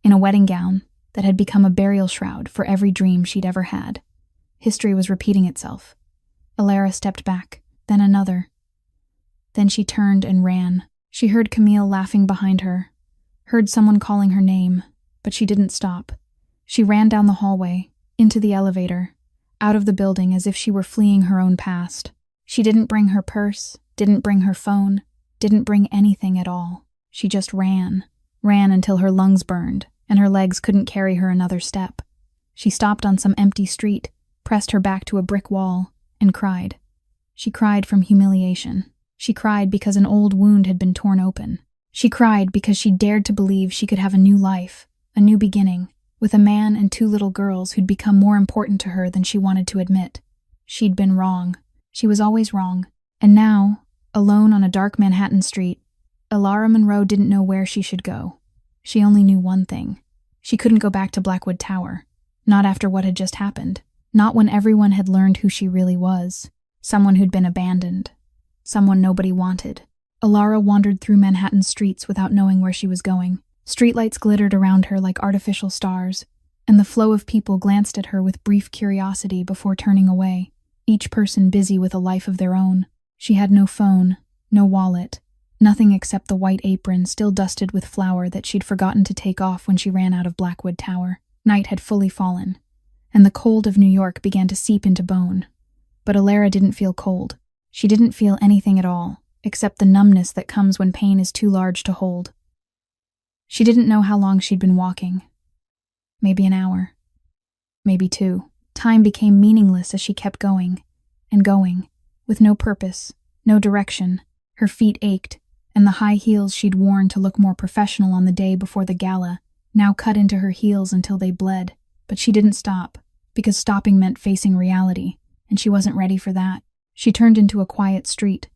in a wedding gown that had become a burial shroud for every dream she'd ever had. History was repeating itself. Ilara stepped back, then another. Then she turned and ran. She heard Camille laughing behind her, heard someone calling her name, but she didn't stop. She ran down the hallway, into the elevator, out of the building as if she were fleeing her own past. She didn't bring her purse, didn't bring her phone, didn't bring anything at all. She just ran until her lungs burned, and her legs couldn't carry her another step. She stopped on some empty street, pressed her back to a brick wall, and cried. She cried from humiliation. She cried because an old wound had been torn open. She cried because she dared to believe she could have a new life, a new beginning, with a man and 2 little girls who'd become more important to her than she wanted to admit. She'd been wrong. She was always wrong. And now, alone on a dark Manhattan street, Alara Monroe didn't know where she should go. She only knew one thing. She couldn't go back to Blackwood Tower. Not after what had just happened. Not when everyone had learned who she really was. Someone who'd been abandoned. Someone nobody wanted. Alara wandered through Manhattan's streets without knowing where she was going. Streetlights glittered around her like artificial stars, and the flow of people glanced at her with brief curiosity before turning away, each person busy with a life of their own. She had no phone, no wallet, nothing except the white apron still dusted with flour that she'd forgotten to take off when she ran out of Blackwood Tower. Night had fully fallen, and the cold of New York began to seep into bone. But Alara didn't feel cold. She didn't feel anything at all, except the numbness that comes when pain is too large to hold. She didn't know how long she'd been walking. Maybe an hour. Maybe 2. Time became meaningless as she kept going, and going, with no purpose, no direction. Her feet ached, and the high heels she'd worn to look more professional on the day before the gala now cut into her heels until they bled. But she didn't stop, because stopping meant facing reality, and she wasn't ready for that. She turned into a quiet street,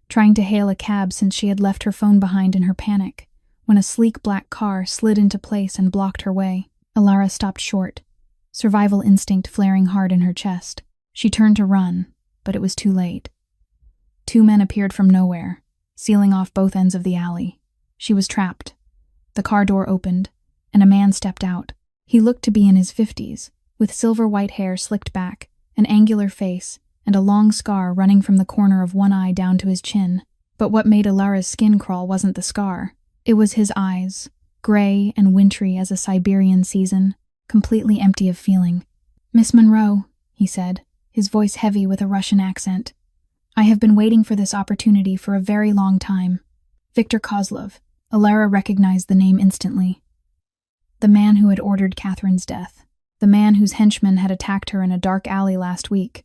trying to hail a cab since she had left her phone behind in her panic, when a sleek black car slid into place and blocked her way. Alara stopped short, survival instinct flaring hard in her chest. She turned to run, but it was too late. 2 men appeared from nowhere, sealing off both ends of the alley. She was trapped. The car door opened, and a man stepped out. He looked to be in his 50s, with silver white hair slicked back, an angular face, and a long scar running from the corner of one eye down to his chin. But what made Alara's skin crawl wasn't the scar. It was his eyes, gray and wintry as a Siberian season, completely empty of feeling. "Miss Monroe," he said, his voice heavy with a Russian accent. "I have been waiting for this opportunity for a very long time. Victor Kozlov." Alara recognized the name instantly. The man who had ordered Catherine's death. The man whose henchman had attacked her in a dark alley last week.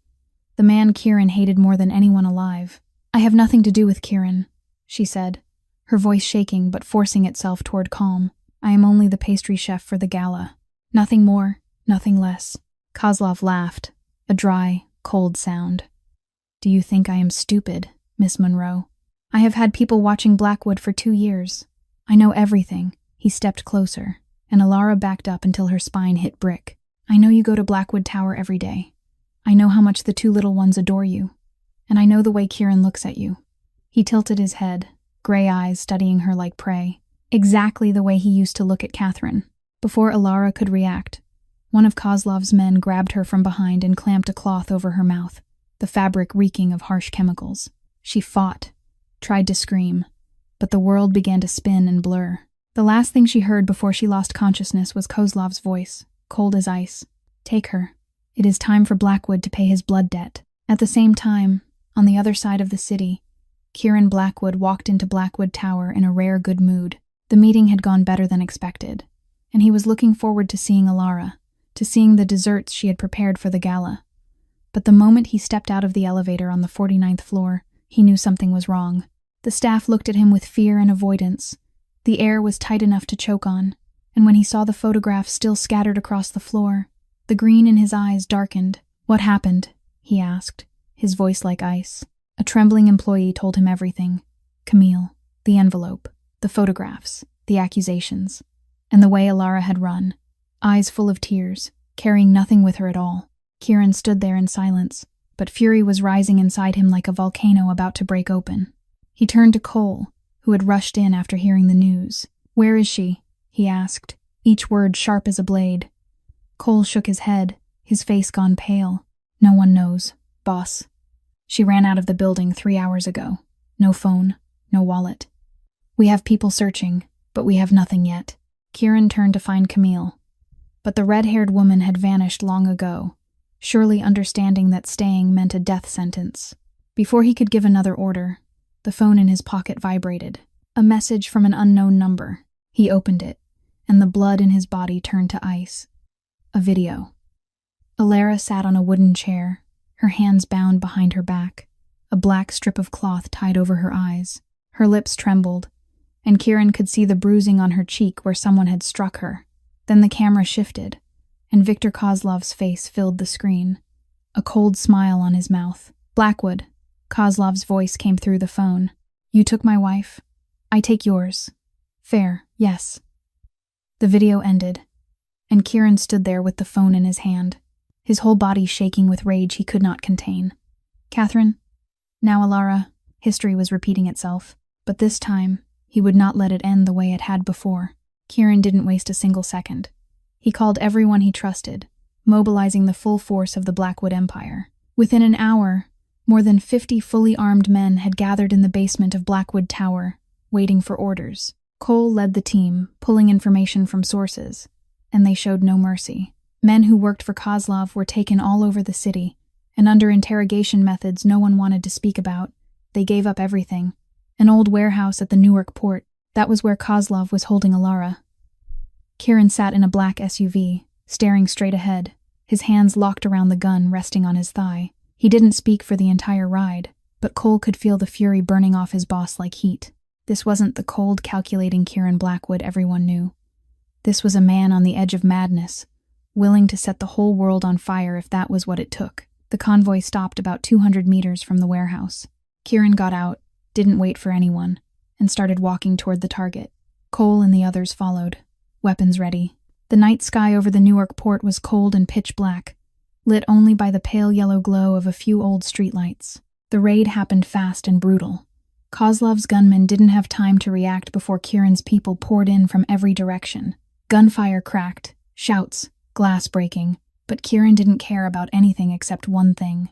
The man Kieran hated more than anyone alive. "I have nothing to do with Kieran," she said, her voice shaking but forcing itself toward calm. "I am only the pastry chef for the gala. Nothing more, nothing less." Kozlov laughed, a dry, cold sound. "Do you think I am stupid, Miss Monroe? I have had people watching Blackwood for 2 years. I know everything." He stepped closer, and Alara backed up until her spine hit brick. "I know you go to Blackwood Tower every day. I know how much the 2 little ones adore you. And I know the way Kieran looks at you." He tilted his head, gray eyes studying her like prey. Exactly the way he used to look at Catherine. Before Alara could react, one of Kozlov's men grabbed her from behind and clamped a cloth over her mouth, the fabric reeking of harsh chemicals. She fought, tried to scream, but the world began to spin and blur. The last thing she heard before she lost consciousness was Kozlov's voice, cold as ice. "Take her. It is time for Blackwood to pay his blood debt." At the same time, on the other side of the city, Kieran Blackwood walked into Blackwood Tower in a rare good mood. The meeting had gone better than expected, and he was looking forward to seeing Alara, to seeing the desserts she had prepared for the gala. But the moment he stepped out of the elevator on the 49th floor, he knew something was wrong. The staff looked at him with fear and avoidance. The air was tight enough to choke on, and when he saw the photographs still scattered across the floor, the green in his eyes darkened. "What happened?" he asked, his voice like ice. A trembling employee told him everything. Camille, the envelope, the photographs, the accusations, and the way Alara had run, eyes full of tears, carrying nothing with her at all. Kieran stood there in silence, but fury was rising inside him like a volcano about to break open. He turned to Cole, who had rushed in after hearing the news. "Where is she?" he asked, each word sharp as a blade. Cole shook his head, his face gone pale. "No one knows, boss. She ran out of the building 3 hours ago. No phone, no wallet. We have people searching, but we have nothing yet." Kieran turned to find Camille. But the red-haired woman had vanished long ago, surely understanding that staying meant a death sentence. Before he could give another order, the phone in his pocket vibrated. A message from an unknown number. He opened it, and the blood in his body turned to ice. A video. Alara sat on a wooden chair, her hands bound behind her back, a black strip of cloth tied over her eyes. Her lips trembled, and Kieran could see the bruising on her cheek where someone had struck her. Then the camera shifted, and Victor Kozlov's face filled the screen, a cold smile on his mouth. "Blackwood," Kozlov's voice came through the phone. "You took my wife? I take yours. Fair, yes. The video ended, and Kieran stood there with the phone in his hand, his whole body shaking with rage he could not contain. Catherine? Now Alara. History was repeating itself, but this time, he would not let it end the way it had before. Kieran didn't waste a single second. He called everyone he trusted, mobilizing the full force of the Blackwood Empire. Within an hour, more than 50 fully armed men had gathered in the basement of Blackwood Tower, waiting for orders. Cole led the team, pulling information from sources, and they showed no mercy. Men who worked for Kozlov were taken all over the city, and under interrogation methods no one wanted to speak about, they gave up everything. An old warehouse at the Newark port, that was where Kozlov was holding Alara. Kieran sat in a black SUV, staring straight ahead, his hands locked around the gun resting on his thigh. He didn't speak for the entire ride, but Cole could feel the fury burning off his boss like heat. This wasn't the cold, calculating Kieran Blackwood everyone knew. This was a man on the edge of madness, willing to set the whole world on fire if that was what it took. The convoy stopped about 200 meters from the warehouse. Kieran got out, didn't wait for anyone, and started walking toward the target. Cole and the others followed, weapons ready. The night sky over the Newark port was cold and pitch black, lit only by the pale yellow glow of a few old streetlights. The raid happened fast and brutal. Kozlov's gunmen didn't have time to react before Kieran's people poured in from every direction. Gunfire cracked, shouts, glass breaking, but Kieran didn't care about anything except one thing: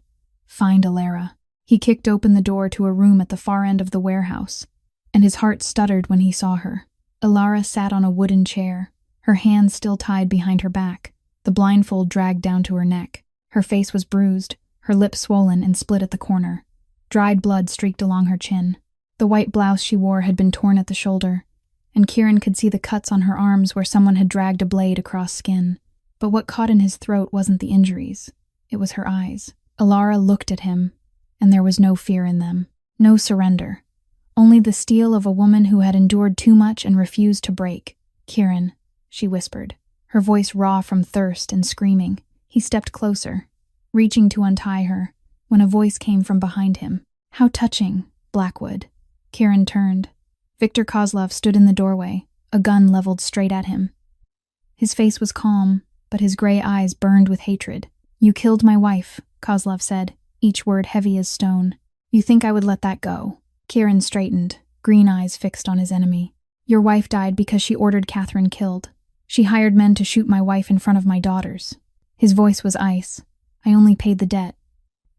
find Alara. He kicked open the door to a room at the far end of the warehouse, and his heart stuttered when he saw her. Alara sat on a wooden chair, her hands still tied behind her back, the blindfold dragged down to her neck. Her face was bruised, her lips swollen and split at the corner. Dried blood streaked along her chin. The white blouse she wore had been torn at the shoulder, and Kieran could see the cuts on her arms where someone had dragged a blade across skin. But what caught in his throat wasn't the injuries, it was her eyes. Alara looked at him, and there was no fear in them, no surrender. Only the steel of a woman who had endured too much and refused to break. Kieran, she whispered, her voice raw from thirst and screaming. He stepped closer, reaching to untie her, when a voice came from behind him. How touching, Blackwood. Kieran turned. Viktor Kozlov stood in the doorway, a gun leveled straight at him. His face was calm, but his gray eyes burned with hatred. You killed my wife, Kozlov said, each word heavy as stone. You think I would let that go? Kieran straightened, green eyes fixed on his enemy. Your wife died because she ordered Catherine killed. She hired men to shoot my wife in front of my daughters. His voice was ice. I only paid the debt.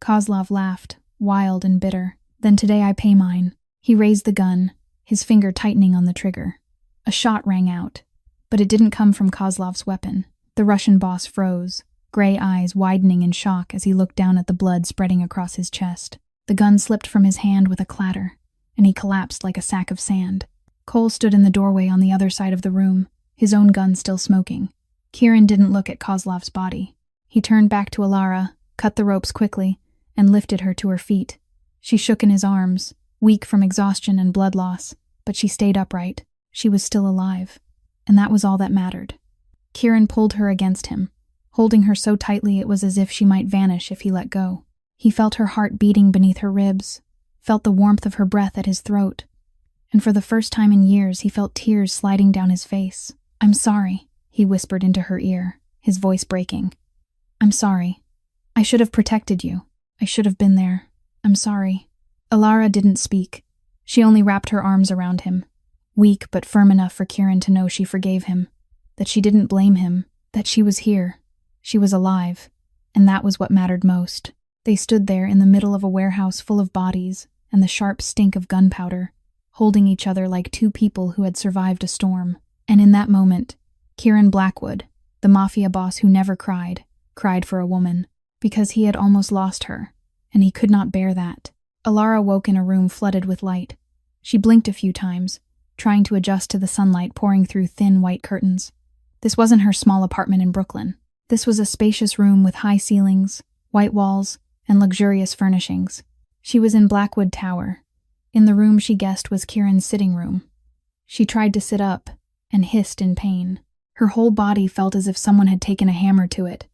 Kozlov laughed, wild and bitter. Then today I pay mine. He raised the gun, his finger tightening on the trigger. A shot rang out, but it didn't come from Kozlov's weapon. The Russian boss froze, gray eyes widening in shock as he looked down at the blood spreading across his chest. The gun slipped from his hand with a clatter, and he collapsed like a sack of sand. Cole stood in the doorway on the other side of the room, his own gun still smoking. Kieran didn't look at Kozlov's body. He turned back to Alara, cut the ropes quickly, and lifted her to her feet. She shook in his arms, weak from exhaustion and blood loss, but she stayed upright. She was still alive, and that was all that mattered. Kieran pulled her against him, holding her so tightly it was as if she might vanish if he let go. He felt her heart beating beneath her ribs, felt the warmth of her breath at his throat, and for the first time in years he felt tears sliding down his face. I'm sorry, he whispered into her ear, his voice breaking. I'm sorry. I should have protected you. I should have been there. I'm sorry. Alara didn't speak. She only wrapped her arms around him, weak but firm enough for Kieran to know she forgave him, that she didn't blame him, that she was here. She was alive, and that was what mattered most. They stood there in the middle of a warehouse full of bodies and the sharp stink of gunpowder, holding each other like two people who had survived a storm. And in that moment, Kieran Blackwood, the Mafia boss who never cried for a woman, because he had almost lost her, and he could not bear that. Alara woke in a room flooded with light. She blinked a few times, trying to adjust to the sunlight pouring through thin white curtains. This wasn't her small apartment in Brooklyn. This was a spacious room with high ceilings, white walls, and luxurious furnishings. She was in Blackwood Tower. In the room she guessed was Kieran's sitting room. She tried to sit up, and hissed in pain. Her whole body felt as if someone had taken a hammer to it,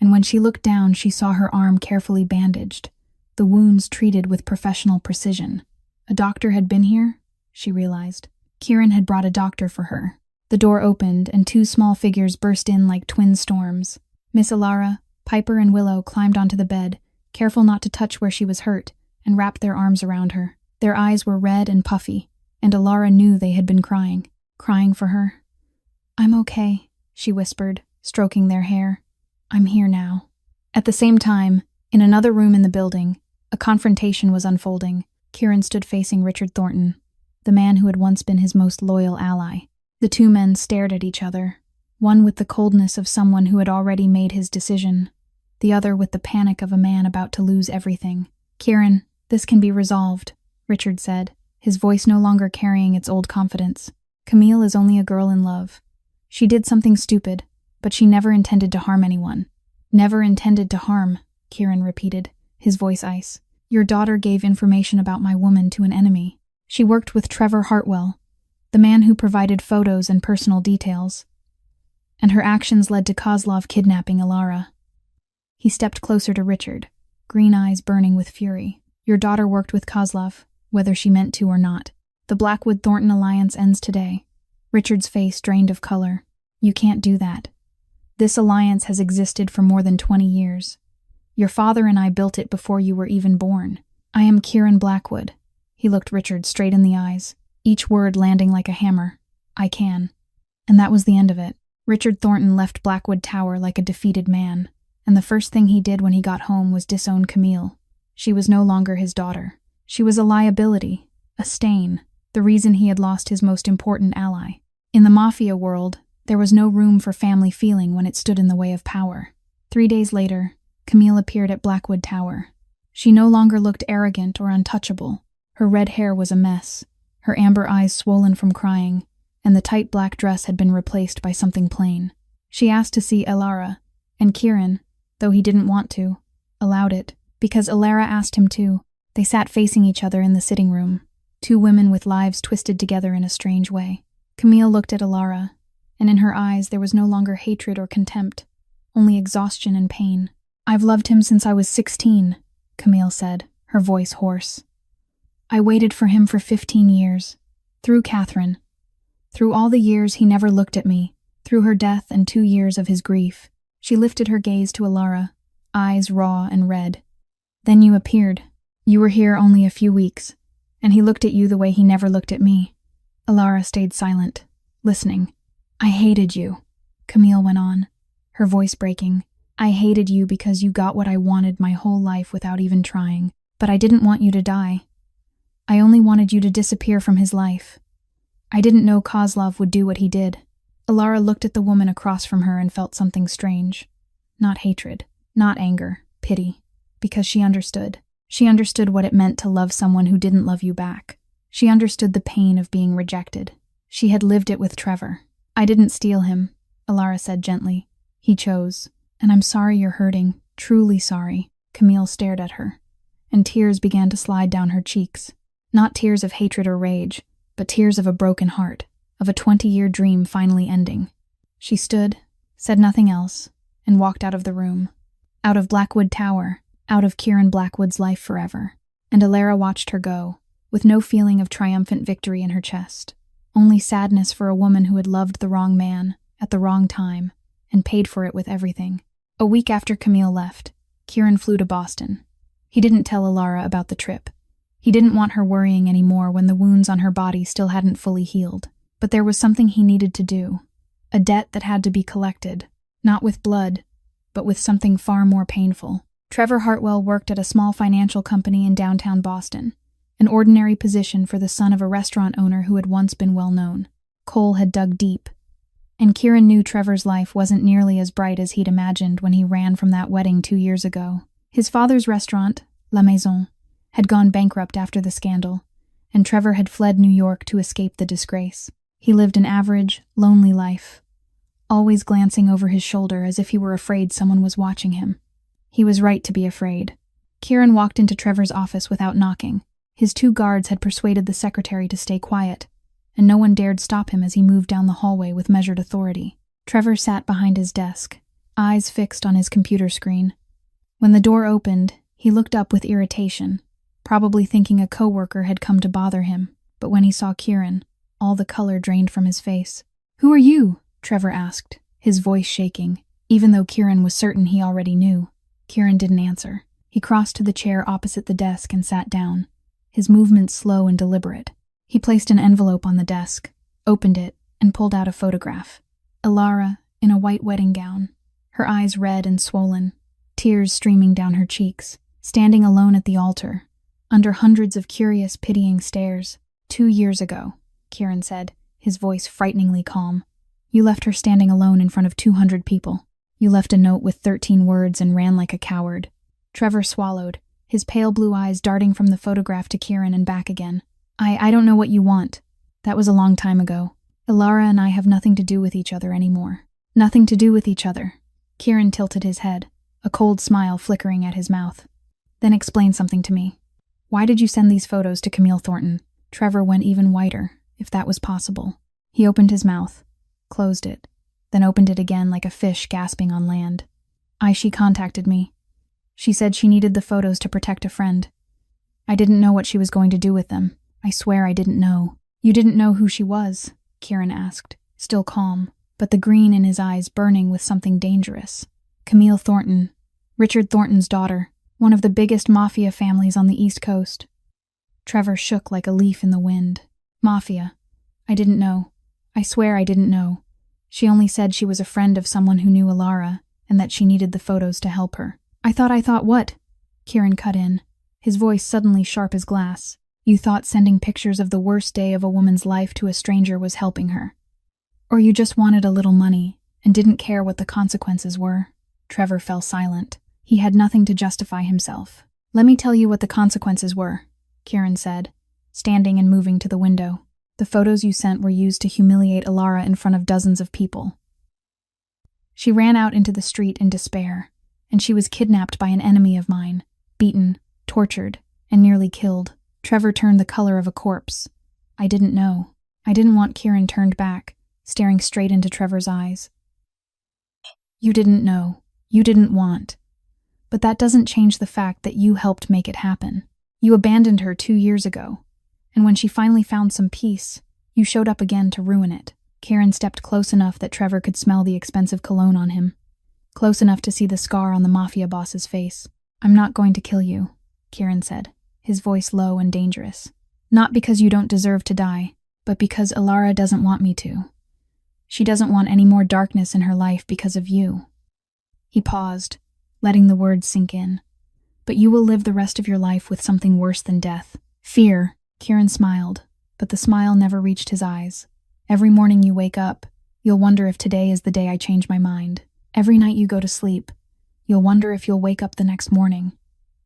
and when she looked down she saw her arm carefully bandaged, the wounds treated with professional precision. A doctor had been here? she realized. Kieran had brought a doctor for her. The door opened, and two small figures burst in like twin storms. Miss Alara, Piper, and Willow climbed onto the bed, careful not to touch where she was hurt, and wrapped their arms around her. Their eyes were red and puffy, and Alara knew they had been crying. Crying for her. "I'm okay," she whispered, stroking their hair. "I'm here now." At the same time, in another room in the building, a confrontation was unfolding. Kieran stood facing Richard Thornton, the man who had once been his most loyal ally. The two men stared at each other, one with the coldness of someone who had already made his decision, the other with the panic of a man about to lose everything. "Kieran, this can be resolved," Richard said, his voice no longer carrying its old confidence. "Camille is only a girl in love. She did something stupid, but she never intended to harm anyone." "Never intended to harm," Kieran repeated, his voice ice. "Your daughter gave information about my woman to an enemy. She worked with Trevor Hartwell, the man who provided photos and personal details, and her actions led to Kozlov kidnapping Alara." He stepped closer to Richard, green eyes burning with fury. "Your daughter worked with Kozlov, whether she meant to or not. The Blackwood-Thornton alliance ends today." Richard's face drained of color. "You can't do that. This alliance has existed for more than 20 years. Your father and I built it before you were even born. I am Kieran Blackwood." He looked Richard straight in the eyes, each word landing like a hammer. "I can." And that was the end of it. Richard Thornton left Blackwood Tower like a defeated man, and the first thing he did when he got home was disown Camille. She was no longer his daughter. She was a liability, a stain, the reason he had lost his most important ally. In the Mafia world, there was no room for family feeling when it stood in the way of power. 3 days later, Camille appeared at Blackwood Tower. She no longer looked arrogant or untouchable. Her red hair was a mess, her amber eyes swollen from crying, and the tight black dress had been replaced by something plain. She asked to see Alara, and Kieran, though he didn't want to, allowed it, because Alara asked him to. They sat facing each other in the sitting room, two women with lives twisted together in a strange way. Camille looked at Alara, and in her eyes there was no longer hatred or contempt, only exhaustion and pain. "I've loved him since I was 16, Camille said, her voice hoarse. "I waited for him for 15 years, through Catherine. Through all the years he never looked at me, through her death and 2 years of his grief." She lifted her gaze to Alara, eyes raw and red. "Then you appeared. You were here only a few weeks, and he looked at you the way he never looked at me." Alara stayed silent, listening. "I hated you," Camille went on, her voice breaking. "I hated you because you got what I wanted my whole life without even trying. But I didn't want you to die. I only wanted you to disappear from his life. I didn't know Kozlov would do what he did." Alara looked at the woman across from her and felt something strange. Not hatred, not anger, pity. Because she understood. She understood what it meant to love someone who didn't love you back. She understood the pain of being rejected. She had lived it with Trevor. "I didn't steal him," Alara said gently. "He chose. And I'm sorry you're hurting, truly sorry." Camille stared at her, and tears began to slide down her cheeks. Not tears of hatred or rage, but tears of a broken heart, of a 20-year dream finally ending. She stood, said nothing else, and walked out of the room. Out of Blackwood Tower, out of Kieran Blackwood's life forever. And Alara watched her go, with no feeling of triumphant victory in her chest. Only sadness for a woman who had loved the wrong man, at the wrong time, and paid for it with everything. A week after Camille left, Kieran flew to Boston. He didn't tell Alara about the trip. He didn't want her worrying anymore when the wounds on her body still hadn't fully healed. But there was something he needed to do. A debt that had to be collected, not with blood, but with something far more painful. Trevor Hartwell worked at a small financial company in downtown Boston, an ordinary position for the son of a restaurant owner who had once been well known. Coal had dug deep, and Kieran knew Trevor's life wasn't nearly as bright as he'd imagined when he ran from that wedding 2 years ago. His father's restaurant, La Maison, had gone bankrupt after the scandal, and Trevor had fled New York to escape the disgrace. He lived an average, lonely life, always glancing over his shoulder as if he were afraid someone was watching him. He was right to be afraid. Kieran walked into Trevor's office without knocking. His 2 guards had persuaded the secretary to stay quiet, and no one dared stop him as he moved down the hallway with measured authority. Trevor sat behind his desk, eyes fixed on his computer screen. When the door opened, he looked up with irritation, probably thinking a coworker had come to bother him. but when he saw Kieran, all the color drained from his face. "Who are you?" Trevor asked, his voice shaking, even though Kieran was certain he already knew. Kieran didn't answer. He crossed to the chair opposite the desk and sat down, his movements slow and deliberate. He placed an envelope on the desk, opened it, and pulled out a photograph. Ilara, in a white wedding gown, her eyes red and swollen, tears streaming down her cheeks, standing alone at the altar, under hundreds of curious, pitying stares. 2 years ago, Kieran said, his voice frighteningly calm. You left her standing alone in front of 200 people. You left a note with 13 words and ran like a coward. Trevor swallowed, his pale blue eyes darting from the photograph to Kieran and back again. I don't know what you want. That was a long time ago. Ilara and I have nothing to do with each other anymore. Nothing to do with each other. Kieran tilted his head, a cold smile flickering at his mouth. Then explain something to me. Why did you send these photos to Camille Thornton? Trevor went even whiter, if that was possible. He opened his mouth, closed it, then opened it again like a fish gasping on land. She contacted me. She said she needed the photos to protect a friend. I didn't know what she was going to do with them. I swear I didn't know. You didn't know who she was? Kieran asked, still calm, but the green in his eyes burning with something dangerous. Camille Thornton, Richard Thornton's daughter, one of the biggest mafia families on the East Coast. Trevor shook like a leaf in the wind. Mafia. I didn't know. I swear I didn't know. She only said she was a friend of someone who knew Ilara, and that she needed the photos to help her. I thought what? Kieran cut in, his voice suddenly sharp as glass. You thought sending pictures of the worst day of a woman's life to a stranger was helping her. Or you just wanted a little money, and didn't care what the consequences were. Trevor fell silent. He had nothing to justify himself. Let me tell you what the consequences were, Kieran said, standing and moving to the window. The photos you sent were used to humiliate Ilara in front of dozens of people. She ran out into the street in despair, and she was kidnapped by an enemy of mine, beaten, tortured, and nearly killed. Trevor turned the color of a corpse. I didn't know. I didn't want. Kieran turned back, staring straight into Trevor's eyes. You didn't know. You didn't want. But that doesn't change the fact that you helped make it happen. You abandoned her 2 years ago, and when she finally found some peace, you showed up again to ruin it. Kieran stepped close enough that Trevor could smell the expensive cologne on him, close enough to see the scar on the Mafia Boss's face. I'm not going to kill you, Kieran said, his voice low and dangerous. Not because you don't deserve to die, but because Ilara doesn't want me to. She doesn't want any more darkness in her life because of you. He paused, letting the words sink in. But you will live the rest of your life with something worse than death. Fear. Kieran smiled, but the smile never reached his eyes. Every morning you wake up, you'll wonder if today is the day I change my mind. Every night you go to sleep, you'll wonder if you'll wake up the next morning.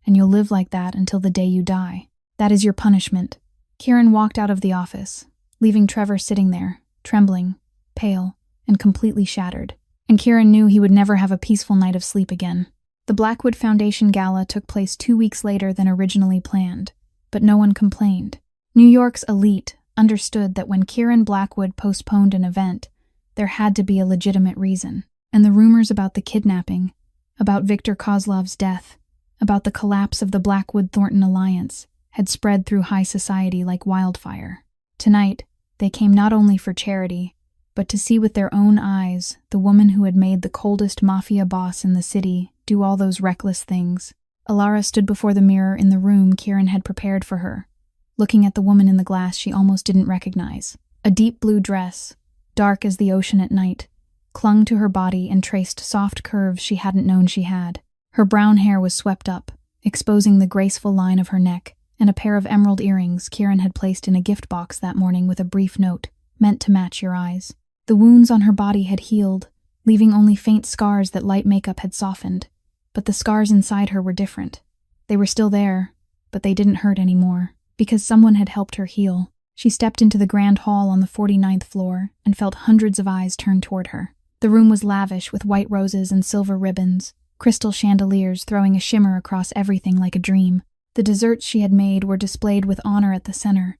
And you'll live like that until the day you die. That is your punishment. Kieran walked out of the office, leaving Trevor sitting there, trembling, pale, and completely shattered. And Kieran knew he would never have a peaceful night of sleep again. The Blackwood Foundation Gala took place 2 weeks later than originally planned, but no one complained. New York's elite understood that when Kieran Blackwood postponed an event, there had to be a legitimate reason. And the rumors about the kidnapping, about Victor Kozlov's death, about the collapse of the Blackwood-Thornton alliance, had spread through high society like wildfire. Tonight, they came not only for charity, but to see with their own eyes the woman who had made the coldest mafia boss in the city do all those reckless things. Ilara stood before the mirror in the room Kieran had prepared for her, looking at the woman in the glass she almost didn't recognize. A deep blue dress, dark as the ocean at night, clung to her body and traced soft curves she hadn't known she had. Her brown hair was swept up, exposing the graceful line of her neck, and a pair of emerald earrings Kieran had placed in a gift box that morning with a brief note, meant to match your eyes. The wounds on her body had healed, leaving only faint scars that light makeup had softened. But the scars inside her were different. They were still there, but they didn't hurt anymore, because someone had helped her heal. She stepped into the grand hall on the 49th floor and felt hundreds of eyes turned toward her. The room was lavish with white roses and silver ribbons, crystal chandeliers throwing a shimmer across everything like a dream. The desserts she had made were displayed with honor at the center,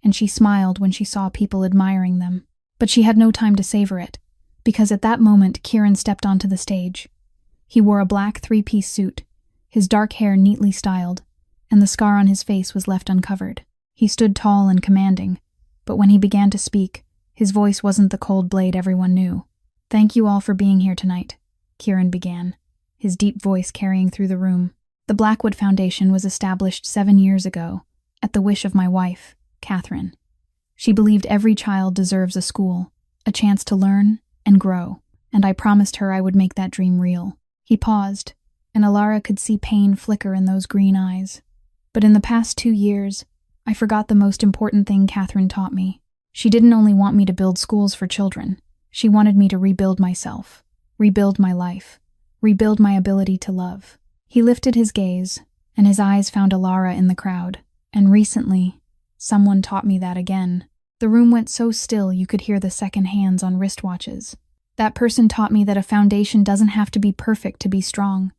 and she smiled when she saw people admiring them. But she had no time to savor it, because at that moment Kieran stepped onto the stage. He wore a black 3-piece suit, his dark hair neatly styled, and the scar on his face was left uncovered. He stood tall and commanding, but when he began to speak, his voice wasn't the cold blade everyone knew. "Thank you all for being here tonight," Kieran began, his deep voice carrying through the room. "The Blackwood Foundation was established 7 years ago, at the wish of my wife, Catherine. She believed every child deserves a school, a chance to learn and grow, and I promised her I would make that dream real." He paused, and Alara could see pain flicker in those green eyes. "But in the past 2 years, I forgot the most important thing Catherine taught me. She didn't only want me to build schools for children. She wanted me to rebuild myself, rebuild my life, rebuild my ability to love." He lifted his gaze, and his eyes found Alara in the crowd. "And recently, someone taught me that again." The room went so still you could hear the second hands on wristwatches. "That person taught me that a foundation doesn't have to be perfect to be strong.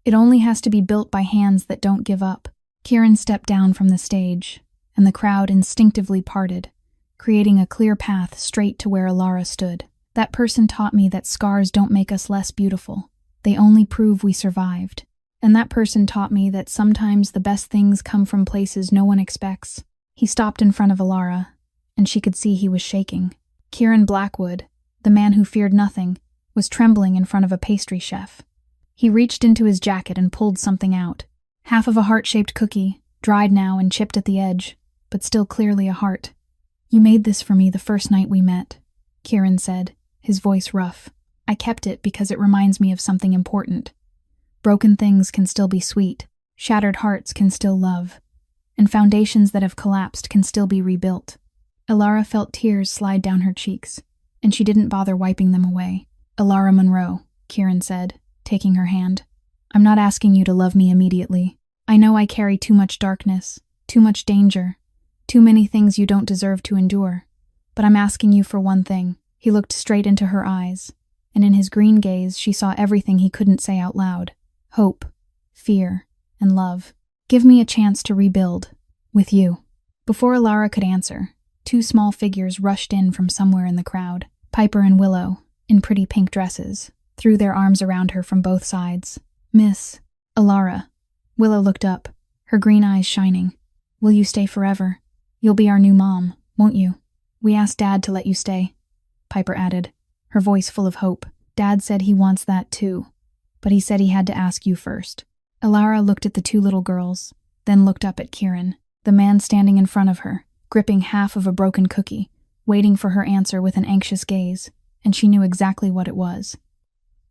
It only has to be built by hands that don't give up." Kieran stepped down from the stage, and the crowd instinctively parted, creating a clear path straight to where Alara stood. "That person taught me that scars don't make us less beautiful. They only prove we survived. And that person taught me that sometimes the best things come from places no one expects." He stopped in front of Alara, and she could see he was shaking. Kieran Blackwood, the man who feared nothing, was trembling in front of a pastry chef. He reached into his jacket and pulled something out. Half of a heart-shaped cookie, dried now and chipped at the edge, but still clearly a heart. "You made this for me the first night we met," Kieran said, his voice rough. "I kept it because it reminds me of something important. Broken things can still be sweet, shattered hearts can still love, and foundations that have collapsed can still be rebuilt." Alara felt tears slide down her cheeks, and she didn't bother wiping them away. "Alara Monroe," Kieran said, taking her hand. "I'm not asking you to love me immediately. I know I carry too much darkness, too much danger, too many things you don't deserve to endure. But I'm asking you for one thing." He looked straight into her eyes, and in his green gaze she saw everything he couldn't say out loud. Hope, fear, and love. "Give me a chance to rebuild. With you." Before Alara could answer, 2 small figures rushed in from somewhere in the crowd. Piper and Willow, in pretty pink dresses, threw their arms around her from both sides. "Miss Alara." Willow looked up, her green eyes shining. "Will you stay forever? You'll be our new mom, won't you?" "We asked Dad to let you stay," Piper added, her voice full of hope. "Dad said he wants that too, but he said he had to ask you first." Alara looked at the 2 little girls, then looked up at Kieran, the man standing in front of her, gripping half of a broken cookie, waiting for her answer with an anxious gaze, and she knew exactly what it was.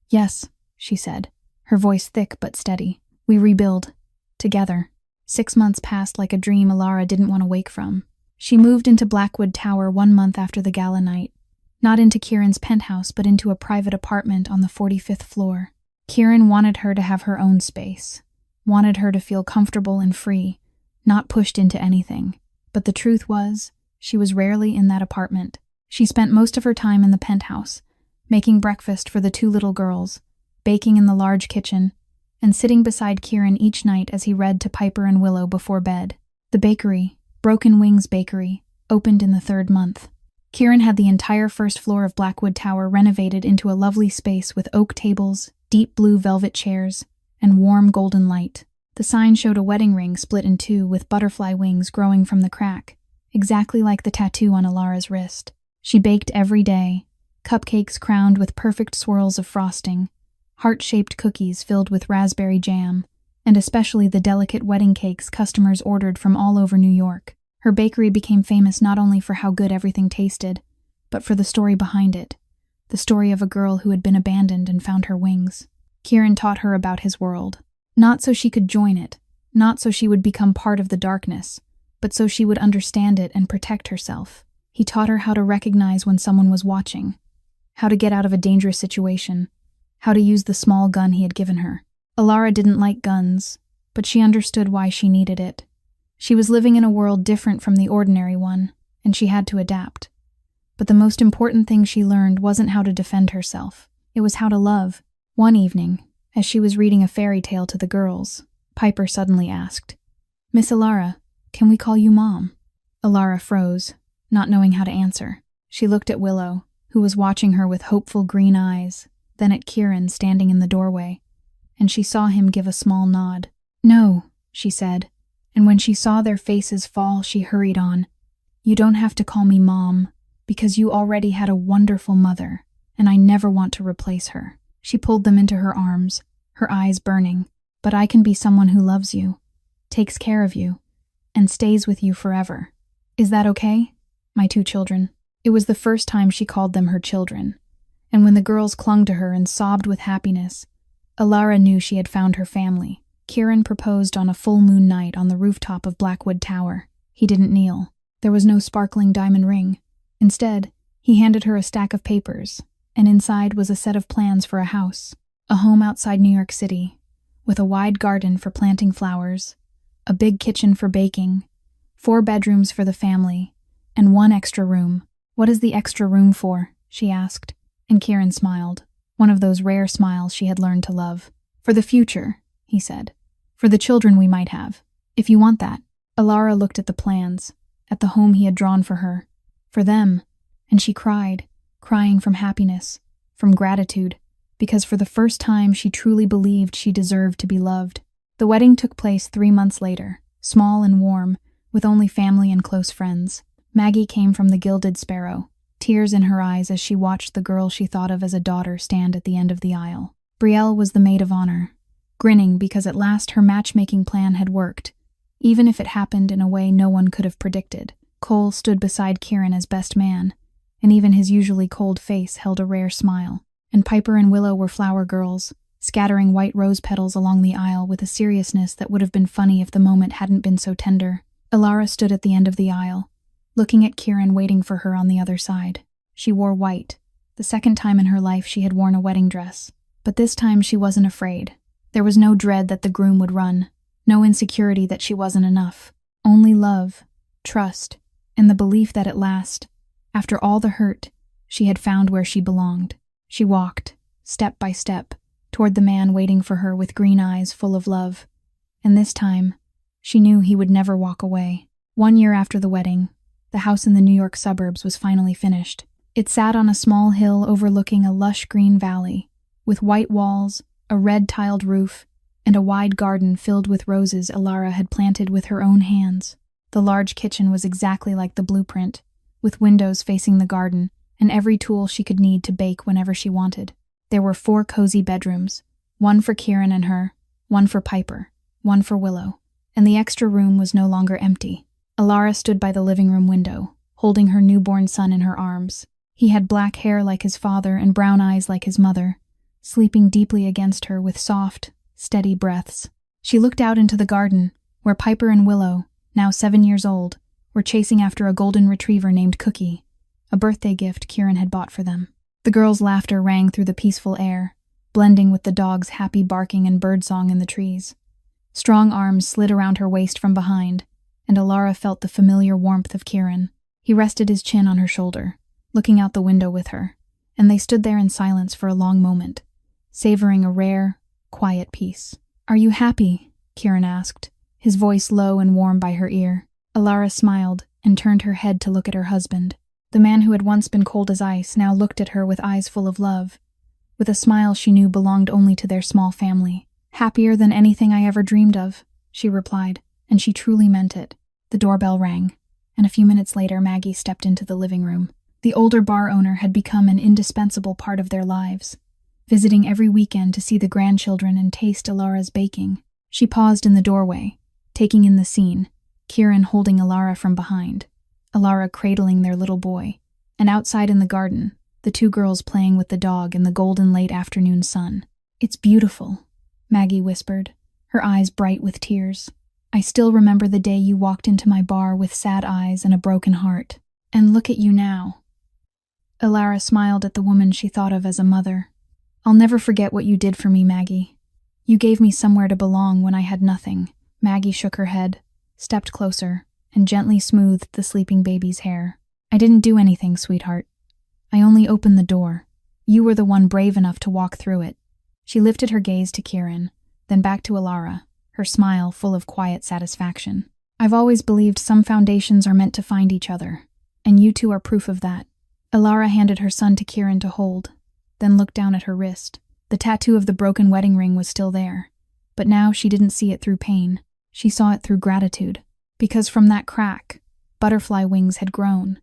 "Yes," she said, her voice thick but steady. "We rebuild. Together." 6 months passed like a dream Alara didn't want to wake from. She moved into Blackwood Tower 1 month after the gala night. Not into Kieran's penthouse, but into a private apartment on the 45th floor. Kieran wanted her to have her own space, wanted her to feel comfortable and free, not pushed into anything. But the truth was, she was rarely in that apartment. She spent most of her time in the penthouse, making breakfast for the 2 little girls, baking in the large kitchen, and sitting beside Kieran each night as he read to Piper and Willow before bed. The bakery, Broken Wings Bakery, opened in the 3rd month. Kieran had the entire 1st floor of Blackwood Tower renovated into a lovely space with oak tables, deep blue velvet chairs, and warm golden light. The sign showed a wedding ring split in 2 with butterfly wings growing from the crack, exactly like the tattoo on Alara's wrist. She baked every day, cupcakes crowned with perfect swirls of frosting, heart-shaped cookies filled with raspberry jam, and especially the delicate wedding cakes customers ordered from all over New York. Her bakery became famous not only for how good everything tasted, but for the story behind it, the story of a girl who had been abandoned and found her wings. Kieran taught her about his world, not so she could join it, not so she would become part of the darkness, but so she would understand it and protect herself. He taught her how to recognize when someone was watching, how to get out of a dangerous situation, how to use the small gun he had given her. Alara didn't like guns, but she understood why she needed it. She was living in a world different from the ordinary one, and she had to adapt. But the most important thing she learned wasn't how to defend herself. It was how to love. One evening, as she was reading a fairy tale to the girls, Piper suddenly asked, "Miss Alara, can we call you Mom?" Alara froze, not knowing how to answer. She looked at Willow, who was watching her with hopeful green eyes, then at Kieran standing in the doorway, and she saw him give a small nod. "No," she said, And when she saw their faces fall, she hurried on. "You don't have to call me Mom, because you already had a wonderful mother, and I never want to replace her." She pulled them into her arms, her eyes burning. "But I can be someone who loves you, takes care of you, and stays with you forever. Is that okay, my two children?" It was the first time she called them her children, and when the girls clung to her and sobbed with happiness, Alara knew she had found her family. Kieran proposed on a full moon night on the rooftop of Blackwood Tower. He didn't kneel. There was no sparkling diamond ring. Instead, he handed her a stack of papers, and inside was a set of plans for a house, a home outside New York City, with a wide garden for planting flowers, a big kitchen for baking, 4 bedrooms for the family, and 1 extra room. "What is the extra room for?" she asked, and Kieran smiled, one of those rare smiles she had learned to love. "For the future," he said. "For the children we might have, if you want that." Alara looked at the plans, at the home he had drawn for her, for them, and she cried, crying from happiness, from gratitude, because for the first time she truly believed she deserved to be loved. The wedding took place 3 months later, small and warm, with only family and close friends. Maggie came from the Gilded Sparrow, tears in her eyes as she watched the girl she thought of as a daughter stand at the end of the aisle. Brielle was the maid of honor, grinning because at last her matchmaking plan had worked, even if it happened in a way no one could have predicted. Cole stood beside Kieran as best man, and even his usually cold face held a rare smile. And Piper and Willow were flower girls, scattering white rose petals along the aisle with a seriousness that would have been funny if the moment hadn't been so tender. Alara stood at the end of the aisle, looking at Kieran waiting for her on the other side. She wore white, the second time in her life she had worn a wedding dress. But this time she wasn't afraid. There was no dread that the groom would run, no insecurity that she wasn't enough. Only love, trust, and the belief that at last, after all the hurt, she had found where she belonged. She walked, step by step, toward the man waiting for her with green eyes full of love. And this time, she knew he would never walk away. 1 year after the wedding, the house in the New York suburbs was finally finished. It sat on a small hill overlooking a lush green valley, with white walls, a red-tiled roof, and a wide garden filled with roses Alara had planted with her own hands. The large kitchen was exactly like the blueprint, with windows facing the garden and every tool she could need to bake whenever she wanted. There were 4 cozy bedrooms, 1 for Kieran and her, 1 for Piper, 1 for Willow, and the extra room was no longer empty. Alara stood by the living room window, holding her newborn son in her arms. He had black hair like his father and brown eyes like his mother, sleeping deeply against her with soft, steady breaths. She looked out into the garden, where Piper and Willow, now 7 years old, were chasing after a golden retriever named Cookie, a birthday gift Kieran had bought for them. The girls' laughter rang through the peaceful air, blending with the dog's happy barking and birdsong in the trees. Strong arms slid around her waist from behind, and Alara felt the familiar warmth of Kieran. He rested his chin on her shoulder, looking out the window with her, and they stood there in silence for a long moment, savoring a rare, quiet peace. "Are you happy?" Kieran asked, his voice low and warm by her ear. Alara smiled and turned her head to look at her husband. The man who had once been cold as ice now looked at her with eyes full of love, with a smile she knew belonged only to their small family. "Happier than anything I ever dreamed of," she replied, and she truly meant it. The doorbell rang, and a few minutes later Maggie stepped into the living room. The older bar owner had become an indispensable part of their lives, visiting every weekend to see the grandchildren and taste Alara's baking. She paused in the doorway, taking in the scene, Kieran holding Alara from behind, Alara cradling their little boy, and outside in the garden, the 2 girls playing with the dog in the golden late afternoon sun. "It's beautiful," Maggie whispered, her eyes bright with tears. "I still remember the day you walked into my bar with sad eyes and a broken heart. And look at you now." Alara smiled at the woman she thought of as a mother. "I'll never forget what you did for me, Maggie. You gave me somewhere to belong when I had nothing." Maggie shook her head, stepped closer, and gently smoothed the sleeping baby's hair. "I didn't do anything, sweetheart. I only opened the door. You were the one brave enough to walk through it." She lifted her gaze to Kieran, then back to Alara, her smile full of quiet satisfaction. "I've always believed some foundations are meant to find each other, and you two are proof of that." Alara handed her son to Kieran to hold, then looked down at her wrist. The tattoo of the broken wedding ring was still there, but now she didn't see it through pain. She saw it through gratitude, because from that crack, butterfly wings had grown,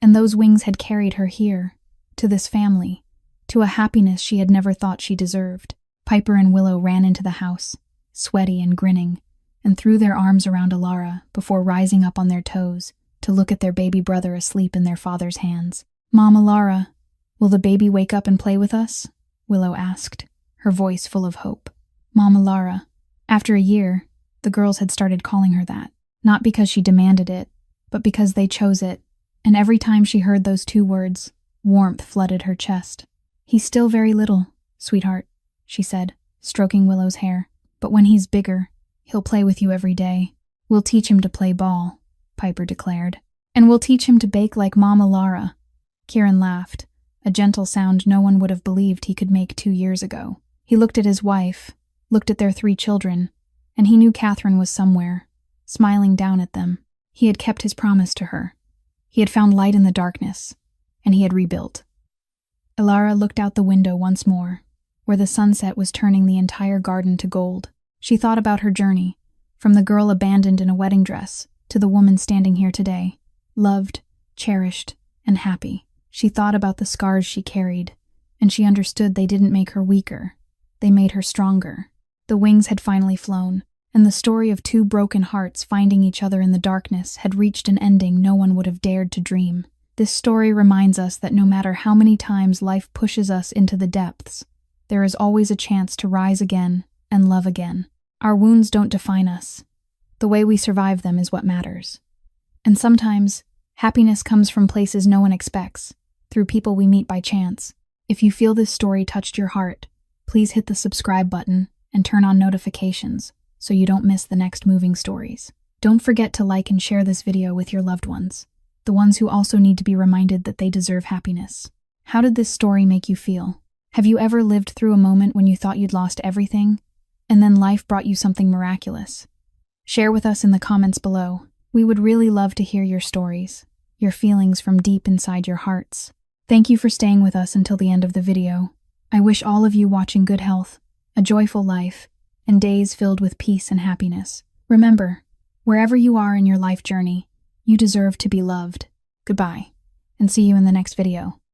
and those wings had carried her here, to this family, to a happiness she had never thought she deserved. Piper and Willow ran into the house, sweaty and grinning, and threw their arms around Alara before rising up on their toes to look at their baby brother asleep in their father's hands. "Mom, Alara, will the baby wake up and play with us?" Willow asked, her voice full of hope. "Mom, Alara." After a year, the girls had started calling her that, not because she demanded it, but because they chose it, and every time she heard those two words, warmth flooded her chest. "He's still very little, sweetheart," she said, stroking Willow's hair. "But when he's bigger, he'll play with you every day. We'll teach him to play ball," Piper declared. "And we'll teach him to bake like Mama Lara." Kieran laughed, a gentle sound no one would have believed he could make 2 years ago. He looked at his wife, looked at their 3 children, and he knew Catherine was somewhere, smiling down at them. He had kept his promise to her. He had found light in the darkness, and he had rebuilt. Alara looked out the window once more, where the sunset was turning the entire garden to gold. She thought about her journey, from the girl abandoned in a wedding dress to the woman standing here today, loved, cherished, and happy. She thought about the scars she carried, and she understood they didn't make her weaker. They made her stronger. The wings had finally flown, and the story of 2 broken hearts finding each other in the darkness had reached an ending no one would have dared to dream. This story reminds us that no matter how many times life pushes us into the depths, there is always a chance to rise again and love again. Our wounds don't define us. The way we survive them is what matters. And sometimes, happiness comes from places no one expects, through people we meet by chance. If you feel this story touched your heart, please hit the subscribe button and turn on notifications so you don't miss the next moving stories. Don't forget to like and share this video with your loved ones, the ones who also need to be reminded that they deserve happiness. How did this story make you feel? Have you ever lived through a moment when you thought you'd lost everything, and then life brought you something miraculous? Share with us in the comments below. We would really love to hear your stories, your feelings from deep inside your hearts. Thank you for staying with us until the end of the video. I wish all of you watching good health, a joyful life, and days filled with peace and happiness. Remember, wherever you are in your life journey, you deserve to be loved. Goodbye, and see you in the next video.